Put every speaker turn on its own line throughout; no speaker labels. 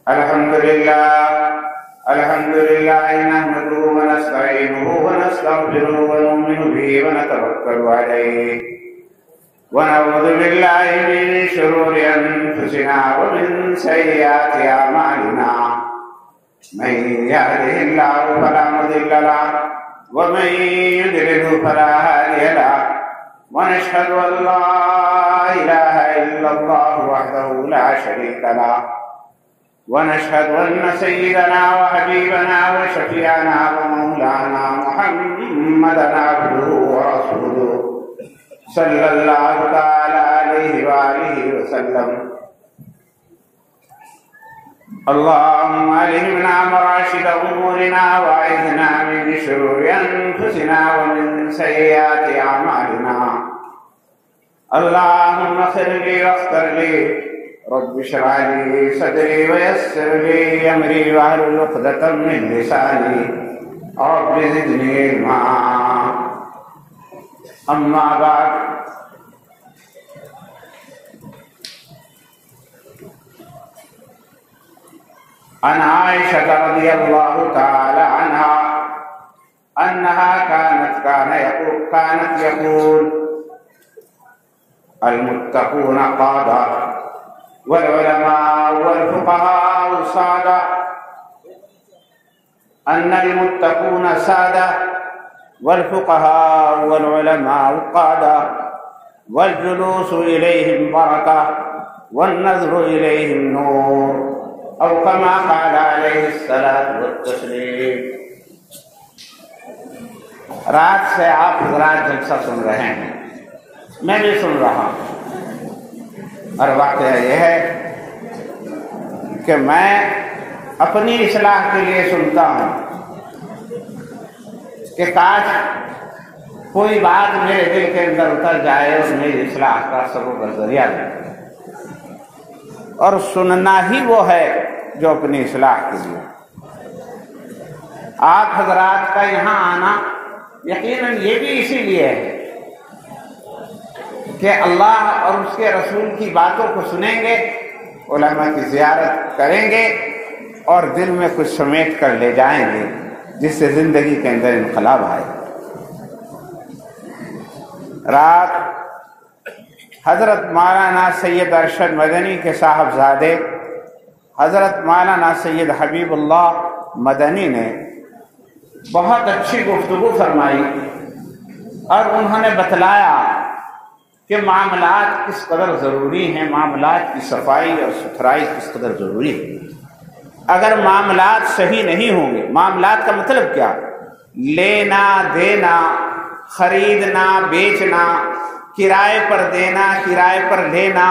الحمد لله نحمده ونستعينه ونستغفره ونؤمن به ونتوكل عليه ونعوذ بالله من شرور أنفسنا ومن سيئات أعمالنا من يهده الله فلا مضل له ومن يضلل فلا هادي له ونشهد أن لا إله إلا الله وحده لا شريك له ونشهد أن سيدنا وحبيبنا وشفيعنا ومولانا محمدا عبده ورسوله صلى الله تعالى عليه وآله وسلم. اللهم ألهمنا مراشد أمورنا وأعذنا من شرور أنفسنا ومن سيئات أعمالنا. اللهم اغفر لي واغفر لي رب اشرح لي صدري ويسر لي أمري واحلل عقدة من لساني رب زدني علما. أما بعد، عن عائشة رضي الله تعالى عنها أنها كانت يقول المتقون قادة والعلماء والفقهاء سادة. أن المتقون سادة والفقهاء والعلماء قادة والجلوس إليهم بركة والنظر إليهم نور، أو كما قال عليه الصلاة والتسلیم. رات سے آپ حضرات جلسہ سن رہے ہیں، میں بھی سن رہا ہوں، اور واقعہ یہ ہے کہ میں اپنی اصلاح کے لیے سنتا ہوں کہ کاش کوئی بات میرے دل کے اندر اتر جائے اور میری اصلاح کا سبب ذریعہ دے. اور سننا ہی وہ ہے جو اپنی اصلاح کے لیے. آپ حضرات کا یہاں آنا یقیناً یہ بھی اسی لیے ہے کہ اللہ اور اس کے رسول کی باتوں کو سنیں گے، علماء کی زیارت کریں گے اور دل میں کچھ سمیٹ کر لے جائیں گے جس سے زندگی کے اندر انقلاب آئے. رات حضرت مولانا سید ارشد مدنی کے صاحبزادے حضرت مولانا سید حبیب اللہ مدنی نے بہت اچھی گفتگو فرمائی، اور انہوں نے بتلایا کہ معاملات کس قدر ضروری ہیں، معاملات کی صفائی اور ستھرائی کس قدر ضروری ہے. اگر معاملات صحیح نہیں ہوں گے، معاملات کا مطلب کیا؟ لینا دینا، خریدنا بیچنا، کرائے پر دینا کرائے پر لینا،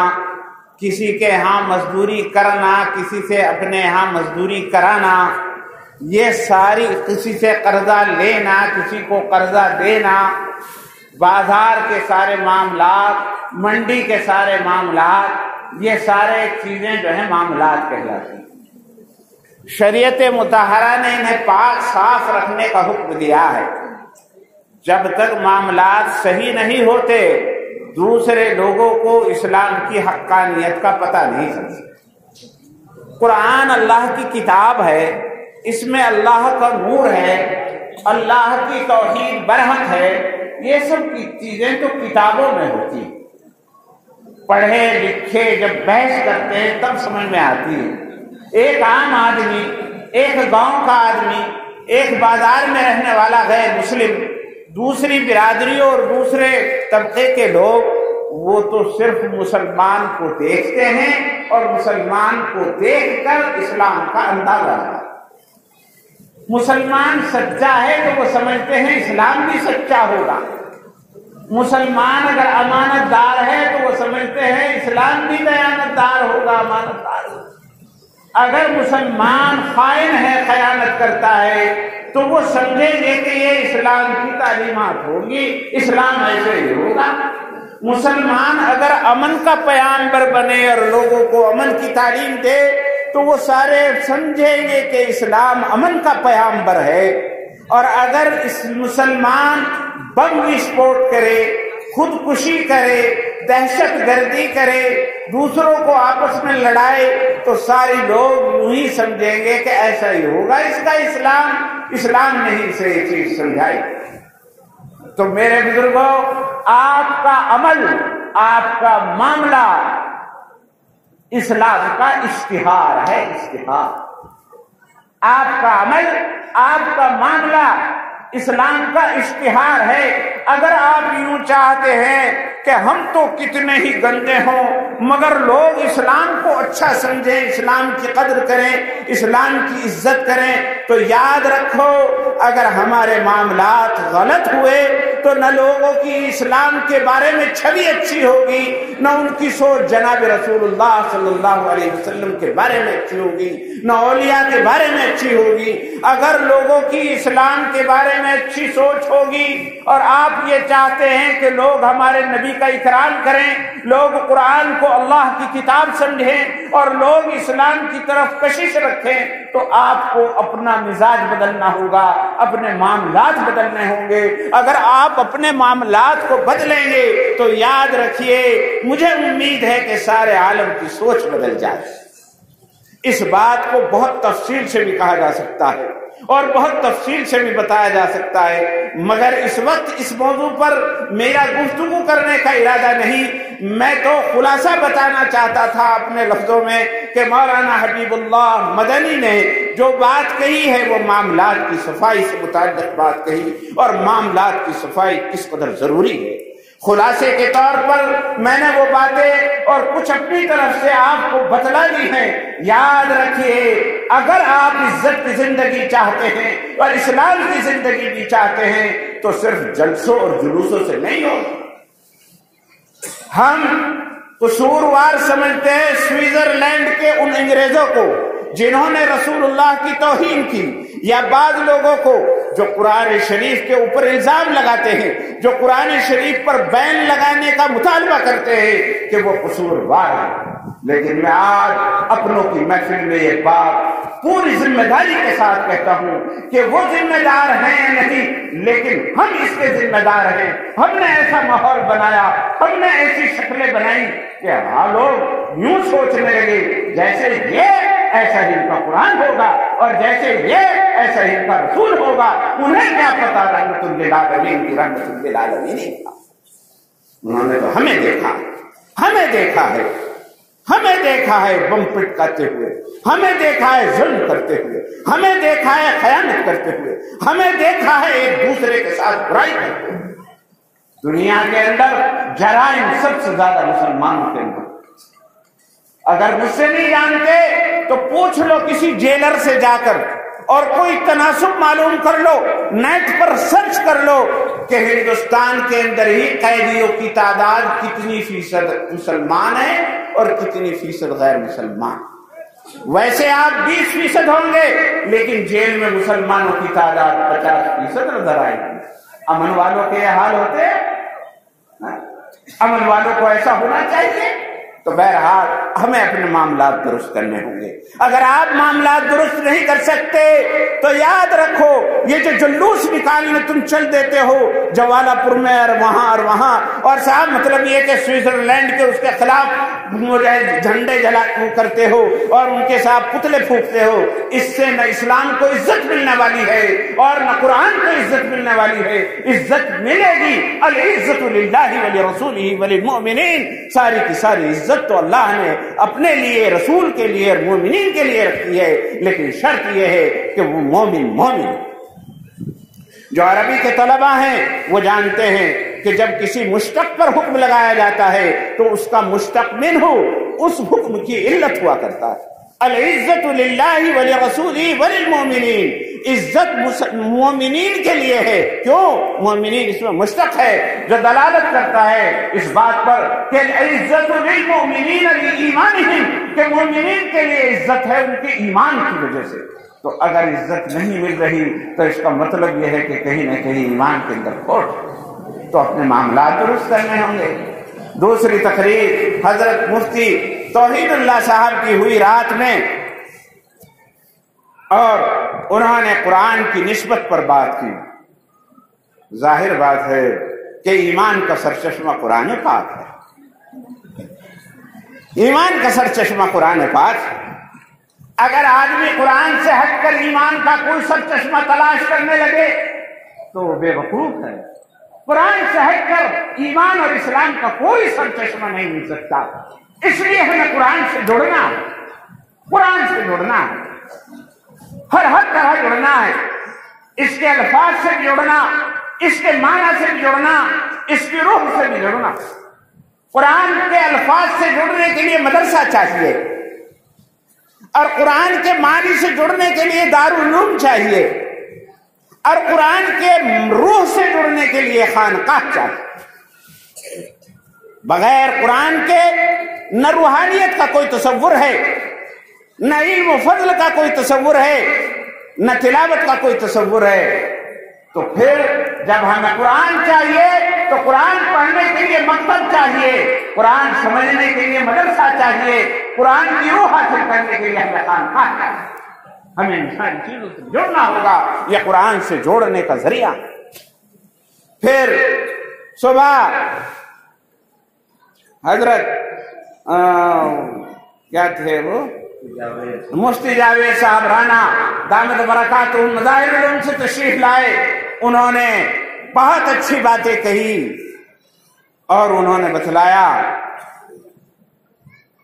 کسی کے ہاں مزدوری کرنا کسی سے اپنے ہاں مزدوری کرانا، یہ ساری، کسی سے قرضہ لینا کسی کو قرضہ دینا، بازار کے سارے معاملات، منڈی کے سارے معاملات، یہ سارے چیزیں جو ہیں معاملات کہلاتی ہیں. شریعت مطہرہ نے انہیں پاک صاف رکھنے کا حکم دیا ہے. جب تک معاملات صحیح نہیں ہوتے دوسرے لوگوں کو اسلام کی حقانیت کا پتہ نہیں چلتا. قرآن اللہ کی کتاب ہے، اس میں اللہ کا نور ہے، اللہ کی توحید برحق ہے. یہ سب کی چیزیں تو کتابوں میں ہوتی ہیں، پڑھے لکھے جب بحث کرتے ہیں تب سمجھ میں آتی ہے. ایک عام آدمی، ایک گاؤں کا آدمی، ایک بازار میں رہنے والا غیر مسلم، دوسری برادریوں اور دوسرے طبقے کے لوگ، وہ تو صرف مسلمان کو دیکھتے ہیں اور مسلمان کو دیکھ کر اسلام کا اندازہ لگاتے ہیں. مسلمان سچا ہے تو وہ سمجھتے ہیں اسلام بھی سچا ہوگا. مسلمان اگر امانت دار ہے تو وہ سمجھتے ہیں اسلام بھی دیانت دار ہوگا، امانت دار ہوگا. اگر مسلمان خائن ہے، خیانت کرتا ہے، تو وہ سمجھیں گے کہ یہ اسلام کی تعلیمات ہوگی، اسلام ایسے ہی ہوگا. مسلمان اگر امن کا پیامبر بنے اور لوگوں کو امن کی تعلیم دے تو وہ سارے سمجھیں گے کہ اسلام امن کا پیامبر ہے. اور اگر اس مسلمان بم وسفوٹ کرے، خودکشی کرے، دہشت گردی کرے، دوسروں کو آپس میں لڑائے، تو سارے لوگ یوں ہی سمجھیں گے کہ ایسا ہی ہوگا اس کا اسلام نہیں اسے یہ چیز سمجھائی۔ تو میرے بزرگوں، آپ کا عمل، آپ کا معاملہ اسلام کا اشتہار ہے، اشتہار۔ آپ کا عمل، آپ کا معاملہ اسلام کا اشتہار ہے۔ اگر آپ یوں چاہتے ہیں کہ ہم تو کتنے ہی گندے ہوں مگر لوگ اسلام کو اچھا سمجھیں، اسلام کی قدر کریں، اسلام کی عزت کریں، تو یاد رکھو اگر ہمارے معاملات غلط ہوئے تو نہ لوگوں کی اسلام کے بارے میں چھوی اچھی ہوگی، نہ ان کی سوچ جناب رسول اللہ صلی اللہ علیہ وسلم کے بارے میں اچھی ہوگی، نہ اولیاء کے بارے میں اچھی ہوگی۔ اگر لوگوں کی اسلام کے بارے میں اچھی سوچ ہوگی اور آپ یہ چاہتے ہیں کہ لوگ ہمارے نبی کا اکرام کریں، لوگ قرآن کو اللہ کی کتاب سمجھیں اور لوگ اسلام کی طرف کشش رکھیں، تو آپ کو اپنا مزاج بدلنا ہوگا، اپنے معاملات بدلنے ہوں گے۔ اگر آپ اپنے معاملات کو بدلیں گے تو یاد رکھیے، مجھے امید ہے کہ سارے عالم کی سوچ بدل جائے۔ اس بات کو بہت تفصیل سے بھی کہا جا سکتا ہے اور بہت تفصیل سے بھی بتایا جا سکتا ہے، مگر اس وقت اس موضوع پر میرا گفتگو کرنے کا ارادہ نہیں۔ میں تو خلاصہ بتانا چاہتا تھا اپنے لفظوں میں کہ مولانا حبیب اللہ مدنی نے جو بات کہی ہے وہ معاملات کی صفائی سے متعلق بات کہی، اور معاملات کی صفائی کس قدر ضروری ہے۔ خلاصے کے طور پر میں نے وہ باتیں اور کچھ اپنی طرف سے آپ کو بتلا دی ہیں۔ یاد رکھیے، اگر آپ عزت کی زندگی چاہتے ہیں اور اسلام کی زندگی بھی چاہتے ہیں تو صرف جلسوں اور جلوسوں سے نہیں ہو۔ ہم قصوروار سمجھتے ہیں سوئٹزرلینڈ کے ان انگریزوں کو جنہوں نے رسول اللہ کی توہین کی، یا بعض لوگوں کو جو قرآن شریف کے اوپر الزام لگاتے ہیں، جو قرآن شریف پر بین لگانے کا مطالبہ کرتے ہیں کہ وہ قصوروار ہیں۔ لیکن میں آج اپنوں کی محفل میں یہ بات پوری ذمہ داری کے ساتھ کہتا ہوں کہ وہ ذمہ دار ہیں یا نہیں، لیکن ہم اس کے ذمہ دار ہیں۔ ہم نے ایسا ماحول بنایا، ہم نے ایسی شکلیں بنائی کہ ہاں لوگ یوں سوچنے لگے جیسے یہ ایسا ہی ان کا قرآن ہوگا اور جیسے یہ ایسا ہی ان کا رسول ہوگا۔ انہیں کیا پتا رحمت للعالمین کی رحمت للعالمین تھا۔ انہوں نے تو ہمیں دیکھا ہے، ہمیں دیکھا ہے بم پٹکاتے ہوئے، ہمیں دیکھا ہے ظلم کرتے ہوئے، ہمیں دیکھا ہے خیانت کرتے ہوئے، ہمیں دیکھا ہے ایک دوسرے کے ساتھ برائی کرتے ہوئے۔ دنیا کے اندر جرائم سب سے زیادہ مسلمانوں کے اندر۔ اگر مجھ سے نہیں جانتے تو پوچھ لو کسی جیلر سے جا کر، اور کوئی تناسب معلوم کر لو، نیٹ پر سرچ کر لو کہ ہندوستان کے اندر ہی قیدیوں کی تعداد کتنی فیصد مسلمان ہے اور کتنی فیصد غیر مسلمان۔ ویسے آپ 20% ہوں گے، لیکن جیل میں مسلمانوں کی تعداد 50% نظر آئے گی۔ امن والوں کے یہ حال ہوتے ہیں؟ امن والوں کو ایسا ہونا چاہیے۔ تو بہرحال ہمیں اپنے معاملات درست کرنے ہوں گے۔ اگر آپ معاملات درست نہیں کر سکتے تو یاد رکھو، یہ جو جلوس نکالنے تم چل دیتے ہو جوالا پور میں اور وہاں، اور صاحب مطلب یہ کہ سوئٹزرلینڈ کے اس کے خلاف جھنڈے جلا کرتے ہو اور ان کے ساتھ پتلے پھونکتے ہو، اس سے نہ اسلام کو عزت ملنے والی ہے اور نہ قرآن کو عزت ملنے والی ہے۔ عزت ملے گی، العزت للہ ولرسولہ وللمؤمنین، ساری کی ساری عزت تو اللہ نے اپنے لیے، رسول کے لیے اور مومنین کے لیے رکھی ہے، لیکن شرط یہ ہے کہ وہ مومن۔ جو عربی کے طلبہ ہیں وہ جانتے ہیں کہ جب کسی مشتق پر حکم لگایا جاتا ہے تو اس کا مشتق منہ اس حکم کی علت ہوا کرتا ہے۔ العزت للہ ولرسولہ وللمؤمنین، عزت مومنین کے لیے ہے۔ کیوں؟ مومنین اس میں مشتق ہے جو دلالت کرتا ہے اس بات پر کہ العزت للمؤمنین لایمانہم، کہ مومنین کے لیے عزت ہے ان کے ایمان کی وجہ سے۔ تو اگر عزت نہیں مل رہی تو اس کا مطلب یہ ہے کہ کہیں نہ کہیں ایمان کے اندر کھوٹ، تو اپنے معاملات درست کرنے ہوں گے۔ دوسری تقریر حضرت مفتی توحید اللہ صاحب کی ہوئی رات میں، اور انہوں نے قرآن کی نسبت پر بات کی۔ ظاہر بات ہے کہ ایمان کا سرچشمہ قرآن پاک ہے، ایمان کا سر چشمہ قرآن پاک. اگر آدمی قرآن سے ہٹ کر ایمان کا کوئی سر چشمہ تلاش کرنے لگے تو وہ بے وقوف ہے. قرآن سے ہٹ کر ایمان اور اسلام کا کوئی سر چشمہ نہیں مل سکتا. اس لیے ہمیں قرآن سے جڑنا ہے، قرآن سے جڑنا ہے، ہر طرح جڑنا ہے. اس کے الفاظ سے بھی جڑنا، اس کے معنی سے بھی جڑنا، اس کی روح سے بھی جڑنا. قرآن کے الفاظ سے جڑنے کے لیے مدرسہ چاہیے، اور قرآن کے معنی سے جڑنے کے لیے دارالعلوم چاہیے، اور قرآن کے روح سے جڑنے کے لیے خانقاہ چاہیے. بغیر قرآن کے نہ روحانیت کا کوئی تصور ہے، نہ علم و فضل کا کوئی تصور ہے، نہ تلاوت کا کوئی تصور ہے. تو پھر جب ہمیں قرآن چاہیے تو قرآن پڑھنے کے لیے مکتب چاہیے، قرآن سمجھنے کے لیے مدرسہ چاہیے، قرآن کی روح حاصل کرنے کے لیے ہمیں خانقاہ چاہیے. ہمیں ان ساری چیزوں سے جڑنا ہوگا، یہ قرآن سے جوڑنے کا ذریعہ. پھر صبح حضرت کیا تھے وہ مفتی جاوید صاحب رانا دامت برکاتہم مظاہر العلوم سے تشریف لائے. انہوں نے بہت اچھی باتیں کہی اور انہوں نے بتلایا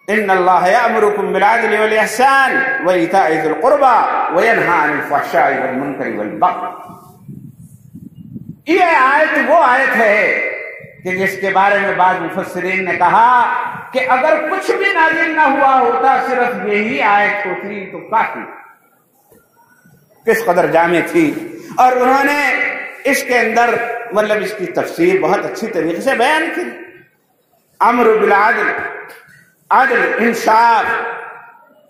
ان اللہ یأمرکم بالعدل والاحسان وایتاء ذی القربى وینہی عن الفحشاء والمنکر والبغی. یہ آیت وہ آیت ہے کہ جس کے بارے میں بعض مفسرین نے کہا کہ اگر کچھ بھی نازل نہ ہوا ہوتا، صرف یہی آیت ہوتی تو کافی. کس قدر جامع تھی. اور انہوں نے اس کے اندر مطلب اس کی تفسیر بہت اچھی طریقے سے بیان کی. امر بالعدل، عدل، انصاف،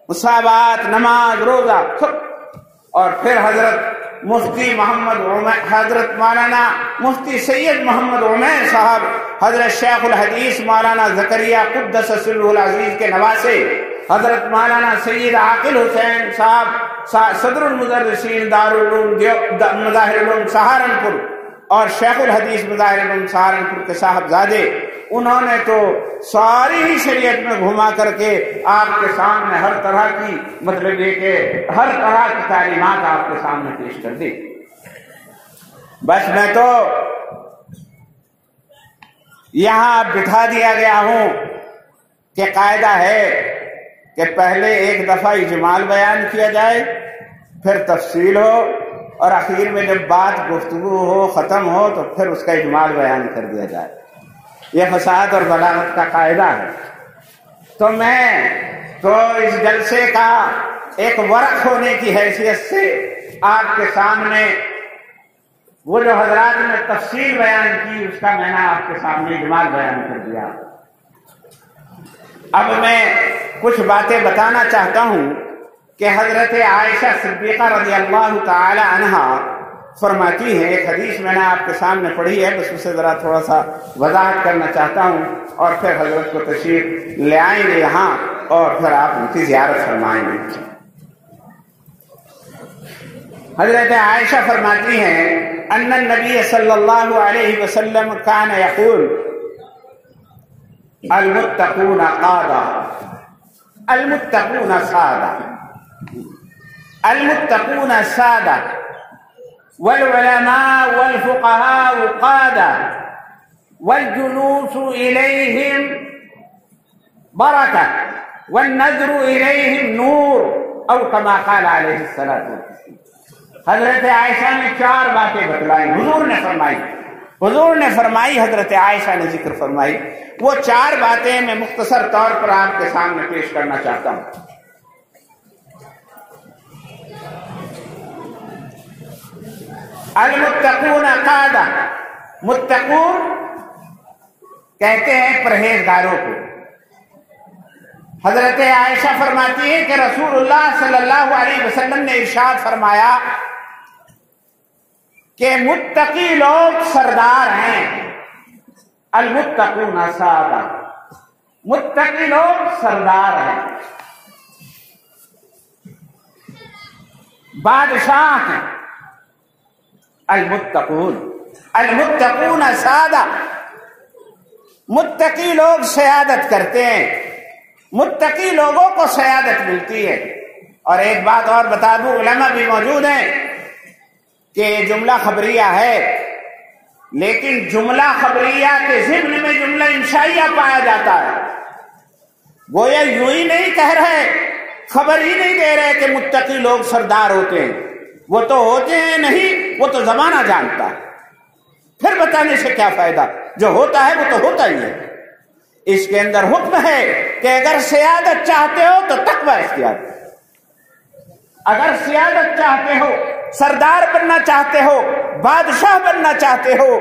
مساوات، نماز، روزہ. اور پھر حضرت مفتی حضرت مولانا مفتی سید محمد عمیر صاحب، حضرت شیخ الحدیث مولانا زکریا قدس سرہ العزیز کے نواسے، حضرت مولانا سید عاقل حسین صاحب صدر المدرسین دارالعلوم مظاہر العلوم سہارنپور، اور شیخ الحدیث مظاہر العلوم سہارنپور کے صاحبزادے، انہوں نے تو ساری ہی شریعت میں گھما کر کے آپ کے سامنے ہر طرح کی مطلب یہ کہ ہر طرح کی تعلیمات آپ کے سامنے پیش کر دی. بس میں تو یہاں بٹھا دیا گیا ہوں کہ قاعدہ ہے کہ پہلے ایک دفعہ اجمال بیان کیا جائے، پھر تفصیل ہو، اور آخر میں جب بات گفتگو ہو ختم ہو تو پھر اس کا اجمال بیان کر دیا جائے. یہ فصاحت اور بلاغت کا قاعدہ ہے. تو میں تو اس جلسے کا ایک ورق ہونے کی حیثیت سے آپ کے سامنے وہ جو حضرات نے تفصیل بیان کی اس کا میں نے آپ کے سامنے اجمال بیان کر دیا. اب میں کچھ باتیں بتانا چاہتا ہوں کہ حضرت عائشہ صدیقہ رضی اللہ تعالی عنہا فرماتی ہیں، ایک حدیث میں نے آپ کے سامنے پڑھی ہے، بس اسے ذرا تھوڑا سا وضاحت کرنا چاہتا ہوں، اور پھر حضرت کو تشریف لے آئیں گے یہاں اور پھر آپ ان کی زیارت فرمائیں گے. حضرت عائشہ فرماتی ہیں ان النبی صلی اللہ علیہ وسلم کان یقول المتقون قادہ المتقون سادہ المتقون سادہ والعلماء والفقهاء قادة والجلوس إليهم بركة والنذر إليهم نور أو كما قال عليه الصلاة والسلام. حضرت عائشہ نے 4 باتیں بتلائیں، حضور نے فرمائی حضرت عائشہ نے ذکر فرمائی. وہ 4 باتیں میں مختصر طور پر آپ کے سامنے پیش کرنا چاہتا ہوں. المتقون قادہ، متقون کہتے ہیں پرہیزگاروں کو. حضرت عائشہ فرماتی ہے کہ رسول اللہ صلی اللہ علیہ وسلم نے ارشاد فرمایا کہ متقی لوگ سردار ہیں. المتقون سادہ، متقی لوگ سردار ہیں، بادشاہ ہیں. المتقون سادہ، متقی لوگ سیادت کرتے ہیں، متقی لوگوں کو سیادت ملتی ہے۔ اور ایک بات اور بتا دوں، علماء بھی موجود ہیں کہ یہ جملہ خبریہ ہے، لیکن جملہ خبریہ کے ضمن میں جملہ انشائیہ پایا جاتا ہے۔ گویا یوں ہی نہیں کہہ رہے، خبر ہی نہیں دے رہے کہ متقی لوگ سردار ہوتے ہیں، وہ تو ہوتے ہیں نہیں، وہ تو زمانہ جانتا ہے، پھر بتانے سے کیا فائدہ، جو ہوتا ہے وہ تو ہوتا ہی ہے۔ اس کے اندر حکم ہے کہ اگر سیادت چاہتے ہو تو تقوی اختیار کرو، اگر سیادت چاہتے ہو، سردار بننا چاہتے ہو، بادشاہ بننا چاہتے ہو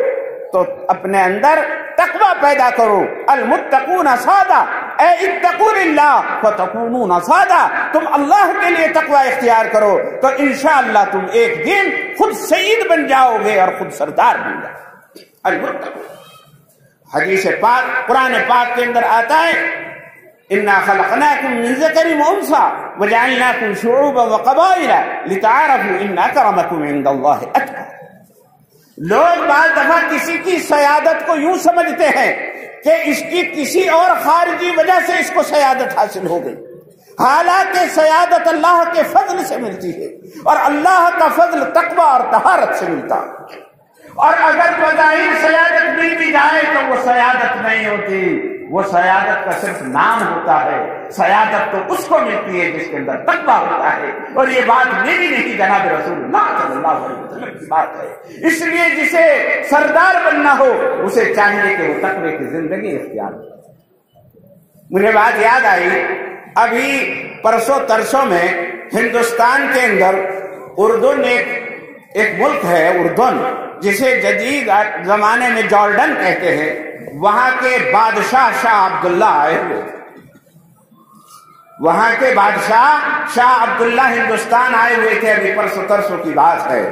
تو اپنے اندر تقوی پیدا کرو۔ المتقون سادہ، اے اتقوا اللہ فتکونون سادہ، تم اللہ کے لیے تقوی اختیار کرو تو انشاءاللہ تم ایک دن خود سید بن جاؤ گے اور خود سردار بن جاؤ گے۔ المتقون، حدیث پاک قرآن پاک کے اندر آتا ہے، انا خلقناکم من ذکر و انثی وجعلناکم شعوبا وقبائل لتعارفوا ان اکرمکم عند اللہ اتقاکم۔ لوگ بعض دفعہ کسی کی سیادت کو یوں سمجھتے ہیں کہ اس کی کسی اور خارجی وجہ سے اس کو سیادت حاصل ہو گئی، حالانکہ سیادت اللہ کے فضل سے ملتی ہے، اور اللہ کا فضل تقوی اور طہارت سے ملتا ہے۔ اور اگر بظاہر سیادت مل بھی جائے تو وہ سیادت نہیں ہوتی، وہ سیادت کا صرف نام ہوتا ہے۔ سیادت تو اس کو ملتی ہے جس کے اندر تقویٰ ہوتا ہے، اور یہ بات میری نہیں، جناب رسول اللہ صلی اللہ علیہ وسلم کی بات ہے۔ اس لیے جسے سردار بننا ہو اسے چاہیے کہ وہ تقوی کی زندگی اختیار کرے۔ مجھے بات یاد آئی، ابھی پرسوں ترسوں میں ہندوستان کے اندر اردن ایک ملک ہے، اردن، جسے جدید زمانے میں جارڈن کہتے ہیں، وہاں کے بادشاہ شاہ عبداللہ آئے ہوئے، وہاں کے بادشاہ شاہ عبداللہ ہندوستان آئے ہوئے تھے، ابھی پرسوں ترسوں کی بات ہے۔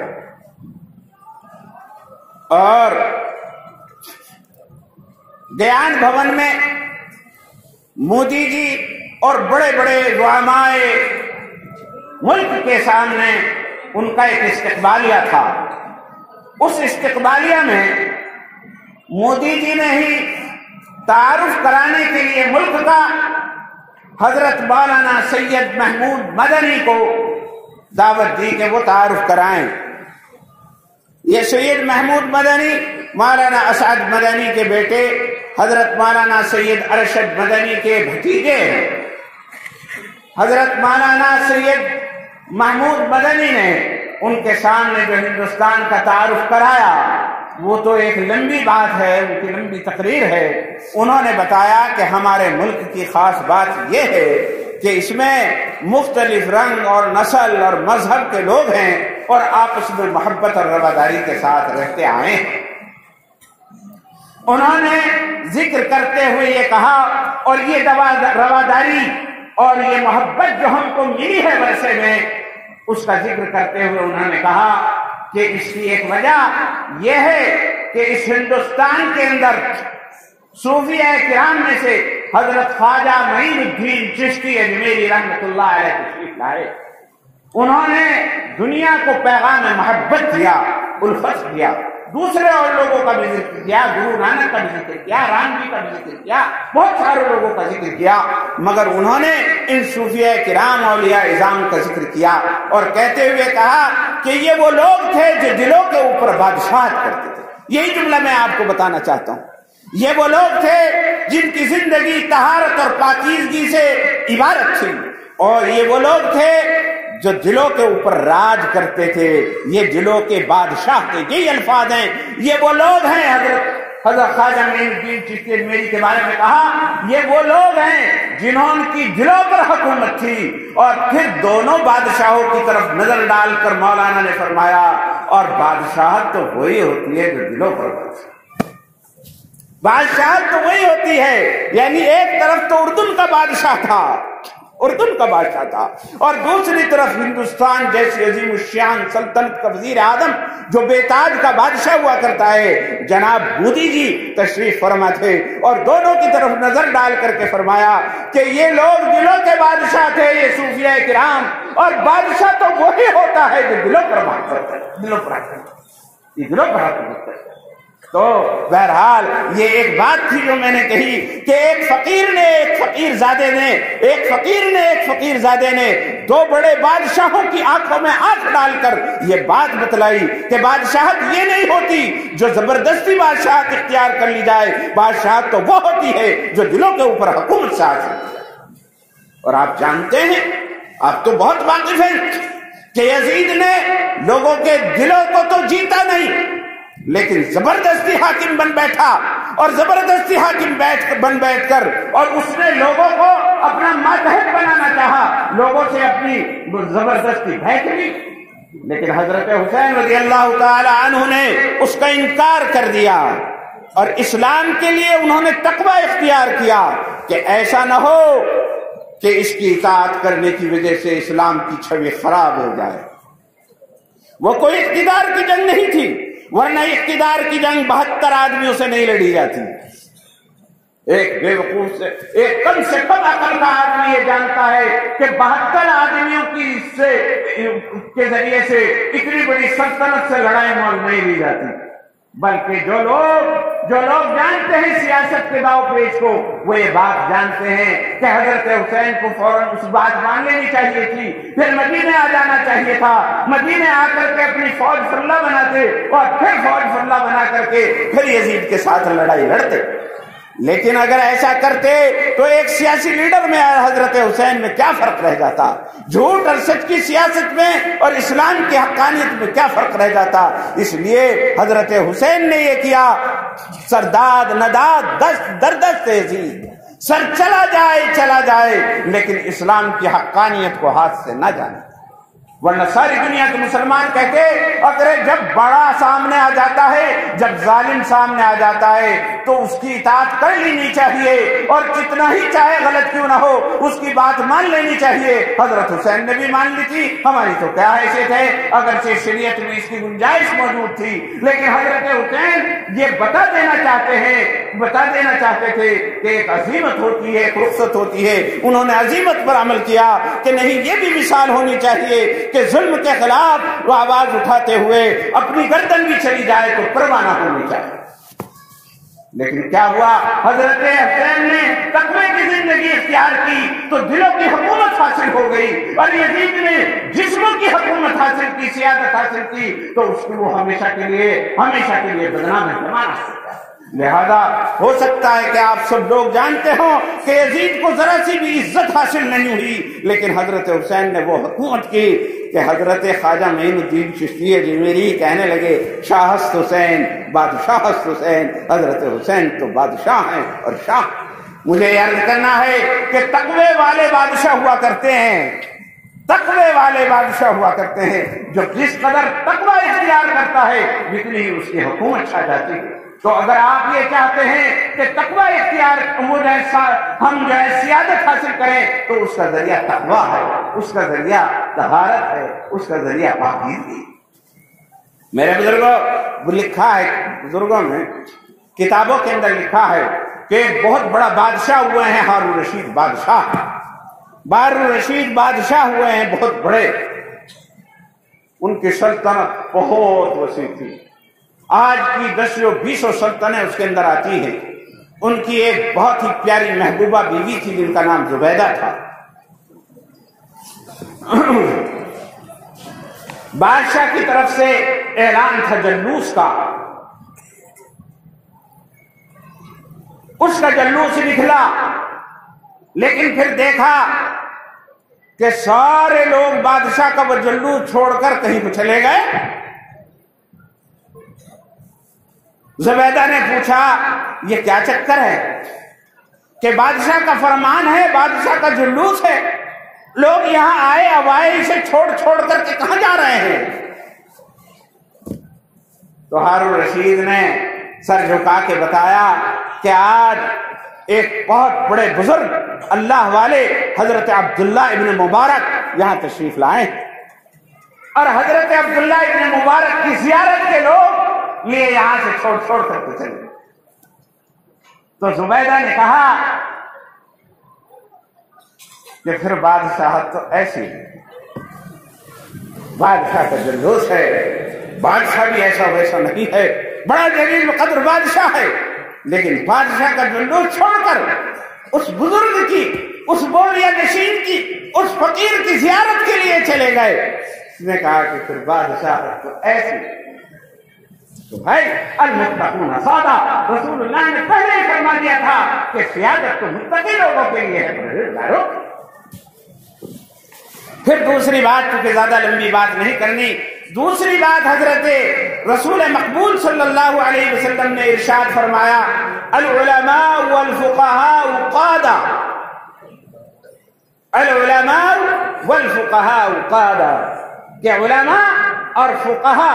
اور دیان بھون میں مودی جی اور بڑے بڑے زعمائے ملک کے سامنے ان کا ایک استقبالیہ تھا۔ اس استقبالیہ میں مودی جی نے ہی تعارف کرانے کے لیے ملک کا حضرت مولانا سید محمود مدنی کو دعوت دی کہ وہ تعارف کرائیں۔ یہ سید محمود مدنی مولانا اسعد مدنی کے بیٹے حضرت مولانا سید ارشد مدنی کے بھتیجے ہیں۔ حضرت مولانا سید محمود مدنی نے ان کے سامنے جو ہندوستان کا تعارف کرایا، وہ تو ایک لمبی بات ہے، ان کی لمبی تقریر ہے۔ انہوں نے بتایا کہ ہمارے ملک کی خاص بات یہ ہے کہ اس میں مختلف رنگ اور نسل اور مذہب کے لوگ ہیں اور آپس میں محبت اور رواداری کے ساتھ رہتے آئے ہیں۔ انہوں نے ذکر کرتے ہوئے یہ کہا، اور یہ رواداری اور یہ محبت جو ہم کو ملی ہے ورثے میں، اس کا ذکر کرتے ہوئے انہوں نے کہا کہ اس کی ایک وجہ یہ ہے کہ اس ہندوستان کے اندر صوفیاء کرام میں سے حضرت خواجہ معین الدین چشتی اجمیری رحمۃ اللہ علیہ تشریف لائے۔ انہوں نے دنیا کو پیغام محبت دیا، الفت دیا، دوسرے اور لوگوں کا بھی ذکر کیا، گرو نانک کا بھی ذکر کیا، رام جی کا بھی ذکر کیا، بہت سارے لوگوں کا ذکر کیا، مگر انہوں نے ان صوفیاء کرام اولیاء اعظام کا ذکر کیا اور کہتے ہوئے کہا کہ یہ وہ لوگ تھے جو دلوں کے اوپر بادشاہت کرتے تھے۔ یہی جملہ میں آپ کو بتانا چاہتا ہوں، یہ وہ لوگ تھے جن کی زندگی طہارت اور پاکیزگی سے عبارت تھی، اور یہ وہ لوگ تھے جو دلوں کے اوپر راج کرتے تھے، یہ دلوں کے بادشاہ تھے۔ یہی الفاظ ہیں، یہ وہ لوگ ہیں۔ حضرت خواجہ معین الدین چشتی اجمیری کے بارے میں کہا، یہ وہ لوگ ہیں جنہوں کی دلوں پر حکومت تھی، اور پھر دونوں بادشاہوں کی طرف نظر ڈال کر مولانا نے فرمایا، اور بادشاہت تو وہی ہوتی ہے جو دلوں پر بادشاہت تو وہی ہوتی ہے، یعنی ایک طرف تو اردن کا بادشاہ تھا، اردن کا بادشاہ تھا، اور دوسری طرف ہندوستان جیسی عظیم الشان سلطنت کا وزیر اعظم جو بے تاج کا بادشاہ ہوا کرتا ہے، جناب مودی جی تشریف فرما تھے، اور دونوں کی طرف نظر ڈال کر کے فرمایا کہ یہ لوگ دلوں کے بادشاہ تھے، یہ صوفیاء کرام، اور بادشاہ تو وہی ہوتا ہے جو دلوں پر بات کرتا ہے، دلوں پر حکومت کرتا ہے۔ تو بہرحال یہ ایک بات تھی جو میں نے کہی کہ ایک فقیر زادے نے دو بڑے بادشاہوں کی آنکھوں میں آنکھ ڈال کر یہ بات بتلائی کہ بادشاہت یہ نہیں ہوتی جو زبردستی بادشاہت اختیار کر لی جائے، بادشاہت تو وہ ہوتی ہے جو دلوں کے اوپر حکومت سے حاصل کی جائے۔ اور آپ جانتے ہیں، آپ تو بہت واقف ہیں کہ یزید نے لوگوں کے دلوں کو تو جیتا نہیں، لیکن زبردستی حاکم بن بیٹھا، اور زبردستی حاکم بن بیٹھ کر اور اس نے لوگوں کو اپنا ماتحت بنانا چاہا، لوگوں سے اپنی زبردستی بھیج لی، لیکن حضرت حسین رضی اللہ تعالی عنہ نے اس کا انکار کر دیا، اور اسلام کے لیے انہوں نے تقوی اختیار کیا کہ ایسا نہ ہو کہ اس کی اطاعت کرنے کی وجہ سے اسلام کی چھوی خراب ہو جائے۔ وہ کوئی اقتدار کی جنگ نہیں تھی، ورنہ اقتدار کی جنگ 72 آدمیوں سے نہیں لڑی جاتی۔ ایک بے وقوف سے، ایک کم سے کم عقل کا آدمی یہ جانتا ہے کہ 72 آدمیوں کے ذریعے سے اتنی بڑی سلطنت سے لڑائی مول نہیں لی جاتی، بلکہ جو لوگ جانتے ہیں سیاست کے داؤ پیچ کو، وہ یہ بات جانتے ہیں کہ حضرت حسین کو فوراً اس بات مان لینی چاہیے تھی، پھر مدینے آ جانا چاہیے تھا، مدینے آ کر کے اپنی فوج فرلا بناتے، اور پھر فوج فرلا بنا کر کے پھر یزید کے ساتھ لڑائی لڑتے۔ لیکن اگر ایسا کرتے تو ایک سیاسی لیڈر میں اور حضرت حسین میں کیا فرق رہ جاتا؟ جھوٹ اور سچ کی سیاست میں اور اسلام کی حقانیت میں کیا فرق رہ جاتا؟ اس لیے حضرت حسین نے یہ کیا، سرداد نداد دست در دست یزید، سر چلا جائے لیکن اسلام کی حقانیت کو ہاتھ سے نہ جانے، ورنہ ساری دنیا کے مسلمان کہتے اگر جب بڑا سامنے آ جاتا ہے، جب ظالم سامنے آ جاتا ہے تو اس کی اطاعت کر لینی چاہیے، اور کتنا ہی چاہے غلط کیوں نہ ہو اس کی بات مان لینی چاہیے۔ حضرت حسین نے بھی مان لی تھی، ہماری تو کیا حیثیت ہے، اگرچہ شریعت میں اس کی گنجائش موجود تھی، لیکن حضرت حسین یہ بتا دینا چاہتے تھے کہ ایک عزیمت ہوتی ہے، ایک رخصت ہوتی ہے۔ انہوں نے عزیمت پر عمل کیا کہ نہیں، یہ بھی مثال ہونی چاہیے کہ ظلم کے خلاف وہ آواز اٹھاتے ہوئے اپنی گردن بھی چلی جائے تو پرواہ نہ ہونی چاہیے۔ لیکن کیا ہوا، حضرت حسین نے تقوی کی زندگی اختیار کی تو دلوں کی حکومت حاصل ہو گئی، اور یزید نے جسموں کی حکومت حاصل کی، سیادت حاصل کی، تو اس کو وہ ہمیشہ کے لیے بدنام زمانہ سکتا ہے۔ لہذا ہو سکتا ہے کہ آپ سب لوگ جانتے ہوں کہ یزید کو ذرا سی بھی عزت حاصل نہیں ہوئی، لیکن حضرت حسین نے وہ حکومت کی کہ حضرت خواجہ معین الدین چشتی اجمیری کہنے لگے شاہست حسین بادشاہست حسین، حضرت حسین تو بادشاہ ہیں اور شاہ۔ مجھے عرض کرنا ہے کہ تقوی والے بادشاہ ہوا کرتے ہیں، جو جس قدر تقوی اختیار کرتا ہے جتنی اس کی حکومت چھا جاتی ہے۔ تو اگر آپ یہ چاہتے ہیں کہ تقوی اختیار ہم سیادت حاصل کریں تو اس کا ذریعہ تقوی ہے، اس کا ذریعہ طہارت ہے، اس کا ذریعہ پاکیزگی۔ میرے بزرگوں لکھا ہے، بزرگوں میں کتابوں کے اندر لکھا ہے کہ ایک بہت بڑا بادشاہ ہوئے ہیں ہارون رشید بادشاہ ہوئے ہیں، بہت بڑے، ان کی سلطنت بہت وسیع تھی۔ آج کی 10-20 سلطنتیں اس کے اندر آتی ہیں۔ ان کی ایک بہت ہی پیاری محبوبہ بیوی تھی جن کا نام زبیدہ تھا۔ بادشاہ کی طرف سے اعلان تھا جلوس کا، اس کا جلوس نکلا، لیکن پھر دیکھا کہ سارے لوگ بادشاہ کا وہ جلوس چھوڑ کر کہیں کو چلے گئے۔ زبیدہ نے پوچھا یہ کیا چکر ہے کہ بادشاہ کا فرمان ہے، بادشاہ کا جلوس ہے، لوگ یہاں آئے اوائے اسے چھوڑ کر کے کہاں جا رہے ہیں؟ تو ہارون رشید نے سر جھکا کے بتایا کہ آج ایک بہت بڑے بزرگ اللہ والے حضرت عبداللہ ابن مبارک یہاں تشریف لائے، اور حضرت عبداللہ ابن مبارک کی زیارت کے لوگ لیے یہاں سے چھوڑ کر کے چلے۔ تو زبیدہ نے کہا کہ پھر بادشاہت تو ایسی ہے، بادشاہ کا جلوس ہے، بادشاہ بھی ایسا ویسا نہیں ہے، بڑا جلیل القدر بادشاہ ہے، لیکن بادشاہ کا جلوس چھوڑ کر اس بزرگ کی، اس بوریا نشین کی، اس فقیر کی زیارت کے لیے چلے گئے۔ اس نے کہا کہ پھر بادشاہ تو ایسی تو بھائی المتقون سادہ، رسول اللہ نے پہلے ہی فرما دیا تھا کہ سیادت تو متقی لوگوں کے لیے ہے۔ پھر دوسری بات، کیونکہ زیادہ لمبی بات نہیں کرنی، دوسری بات حضرت رسول مقبول صلی اللہ علیہ وسلم نے ارشاد فرمایا العلماء والفقهاء قادہ، العلماء والفقهاء قادہ، کہ علماء اور فقہا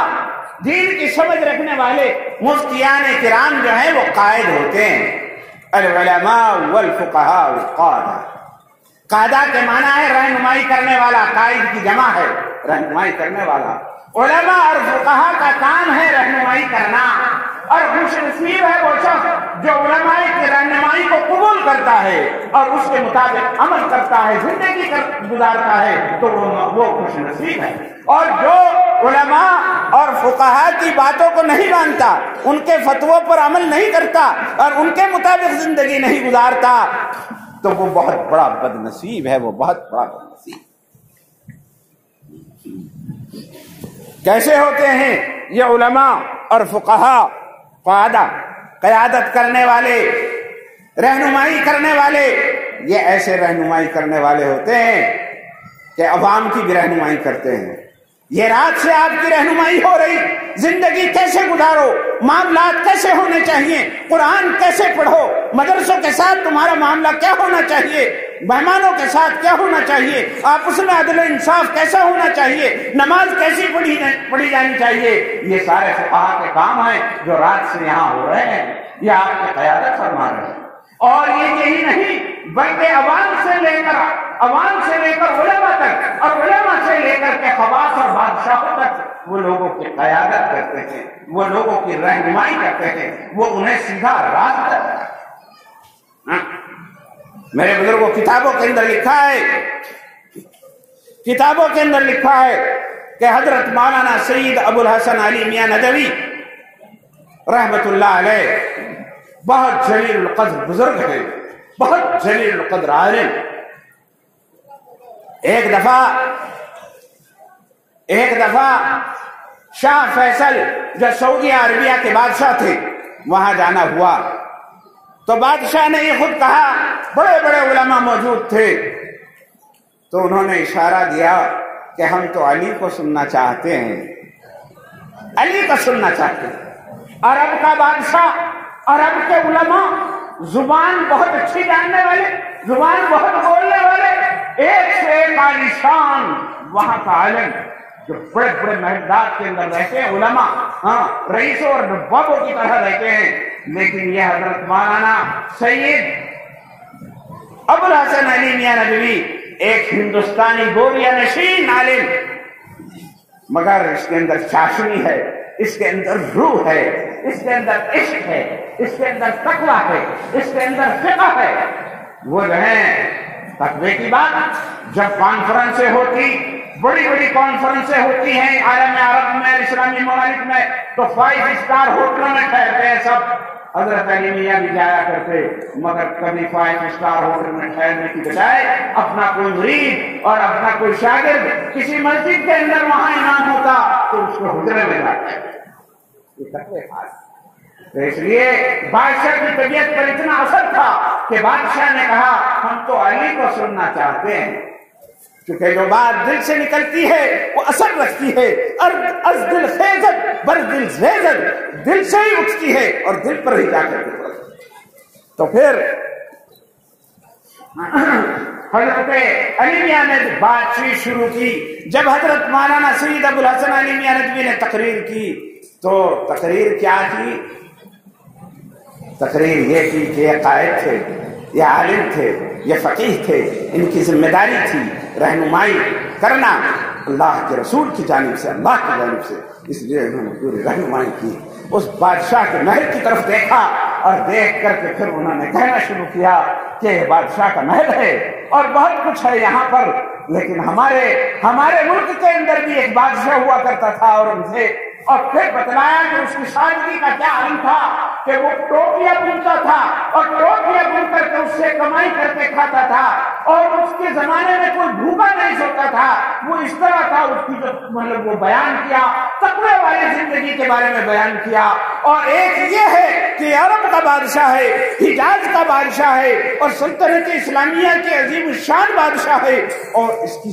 دین کی سمجھ رکھنے والے مفتیان کرام جو ہیں وہ قائد ہوتے ہیں۔ العلماء والفقهاء قادہ، قادہ کے معنی ہے رہنمائی کرنے والا، قائد کی جمع ہے رہنمائی کرنے والا۔ علماء اور فقہا کا کام ہے رہنمائی کرنا، اور خوش نصیب ہے وہ شخص جو علماء کی رہنمائی کو قبول کرتا ہے اور اس کے مطابق عمل کرتا ہے، زندگی گزارتا ہے، تو وہ خوش نصیب ہے۔ اور جو علماء اور فقہا کی باتوں کو نہیں مانتا، ان کے فتووں پر عمل نہیں کرتا اور ان کے مطابق زندگی نہیں گزارتا، تو وہ بہت بڑا بد نصیب ہے، وہ بہت بڑا بد نصیب۔ کیسے ہوتے ہیں یہ علماء اور فقہا؟ قادہ، قیادت کرنے والے، رہنمائی کرنے والے، یہ ایسے رہنمائی کرنے والے ہوتے ہیں کہ عوام کی بھی رہنمائی کرتے ہیں۔ یہ رات سے آپ کی رہنمائی ہو رہی، زندگی کیسے گزارو، معاملات کیسے ہونے چاہیے، قرآن کیسے پڑھو، مدرسوں کے ساتھ تمہارا معاملہ کیا ہونا چاہیے، مہمانوں کے ساتھ کیا ہونا چاہیے، آپس میں عدل و انصاف کیسا ہونا چاہیے، نماز کیسی پڑھی جانی چاہیے، یہ سارے فقہا کے کام ہیں جو رات سے یہاں ہو رہے ہیں، یہ آپ کی قیادت فرما رہے ہیں۔ اور یہ یہی نہیں بلکہ عوام سے لے کر علماء تک، اور علماء سے لے کر کے خواص اور بادشاہوں تک وہ لوگوں کی قیادت کرتے ہیں، وہ لوگوں کی رہنمائی کرتے ہیں، وہ انہیں سیدھا راستہ دیتے ہیں۔ میرے بزرگوں کتابوں کے اندر لکھا ہے کہ حضرت مولانا سید ابو الحسن علی میاں ندوی رحمت اللہ علیہ بہت جلیل القدر بزرگ ہیں، بہت جلیل القدر عالم۔ ایک دفعہ شاہ فیصل جو سعودی عربیہ کے بادشاہ تھے وہاں جانا ہوا، تو بادشاہ نے یہ خود کہا، بڑے بڑے علماء موجود تھے، تو انہوں نے اشارہ دیا کہ ہم تو علی کو سننا چاہتے ہیں، علی کو سننا چاہتے ہیں۔ عرب کا بادشاہ، عرب کے علماء، زبان بہت اچھی جاننے والے، زبان بہت بولنے والے، ایک سے ایک عالیشان وہاں کا عالم جو بڑے بڑے محلات کے اندر رہتے ہیں، علماء رئیسوں اور نوابوں کی طرح رہتے ہیں، لیکن یہ حضرت مولانا سید ابو الحسن علی میاں ندوی ایک ہندوستانی گوریا نشین عالم، مگر اس کے اندر چاشنی ہے، اس کے اندر روح ہے، اس کے اندر عشق ہے، اس کے اندر تقویٰ ہے، اس کے اندر فقہ ہے۔ وہ جو ہے تقوی کی بات جب کانفرنسیں ہوتی، بڑی بڑی کانفرنسیں ہوتی ہیں عالم عرب میں، اسلامی ممالک میں، تو 5 اسٹار ہوٹلوں میں ٹھہرتے ہیں سب۔ حضرت علی میاں بھی جایا کرتے، مگر کبھی 5 اسٹار ہوٹل میں ٹھہرنے کی بجائے اپنا کوئی مرید اور اپنا کوئی شاگرد کسی مسجد کے اندر وہاں امام ہوتا تو اس کو حجرے میں لاتے۔ یہ تقوی خاص، تو اس لیے بادشاہ کی طبیعت پر اتنا اثر تھا کہ بادشاہ نے کہا ہم تو علی کو سننا چاہتے ہیں، کیونکہ جو بات دل سے نکلتی ہے وہ اثر رکھتی ہے، از دل خیزت بر دل زیزت، دل سے ہی اٹھتی ہے اور دل پر ہی جا کر کے پڑتی ہے۔ تو پھر حضرت علی میاں نے بات چیت شروع کی۔ جب حضرت مولانا سید ابو الحسن علی میاں ندوی نے تقریر کی تو تقریر کیا تھی؟ تقریر یہ تھی کہ یہ قائد تھے، یہ عالم تھے، یہ فقیہ تھے، ان کی ذمہ داری تھی رہنمائی کرنا اللہ کے رسول کی جانب سے، اللہ کی جانب سے، اس لیے انہوں نے پوری رہنمائی کی۔ اس بادشاہ کے محل کی طرف دیکھا اور دیکھ کر کے پھر انہوں نے کہنا شروع کیا کہ یہ بادشاہ کا محل ہے اور بہت کچھ ہے یہاں پر، لیکن ہمارے ملک کے اندر بھی ایک بادشاہ ہوا کرتا تھا اور ان سے اور پھر بتلایا کہ اس کی سادگی کا کیا علم تھا کہ وہ ٹوپیاں بنتا تھا اور ٹوپیاں بن کر کے اس سے کمائی کر کے کھاتا تھا اور اس کے زمانے میں کوئی بھوکا نہیں سوتا تھا. وہ اس طرح تھا. اس کی جو مطلب وہ بیان کیا تقوی والی زندگی کے بارے میں بیان کیا. اور ایک یہ ہے کہ عرب کا بادشاہ ہے, حجاز کا بادشاہ ہے اور سلطنت اسلامیہ کے عظیم الشان بادشاہ ہے, اور اس کی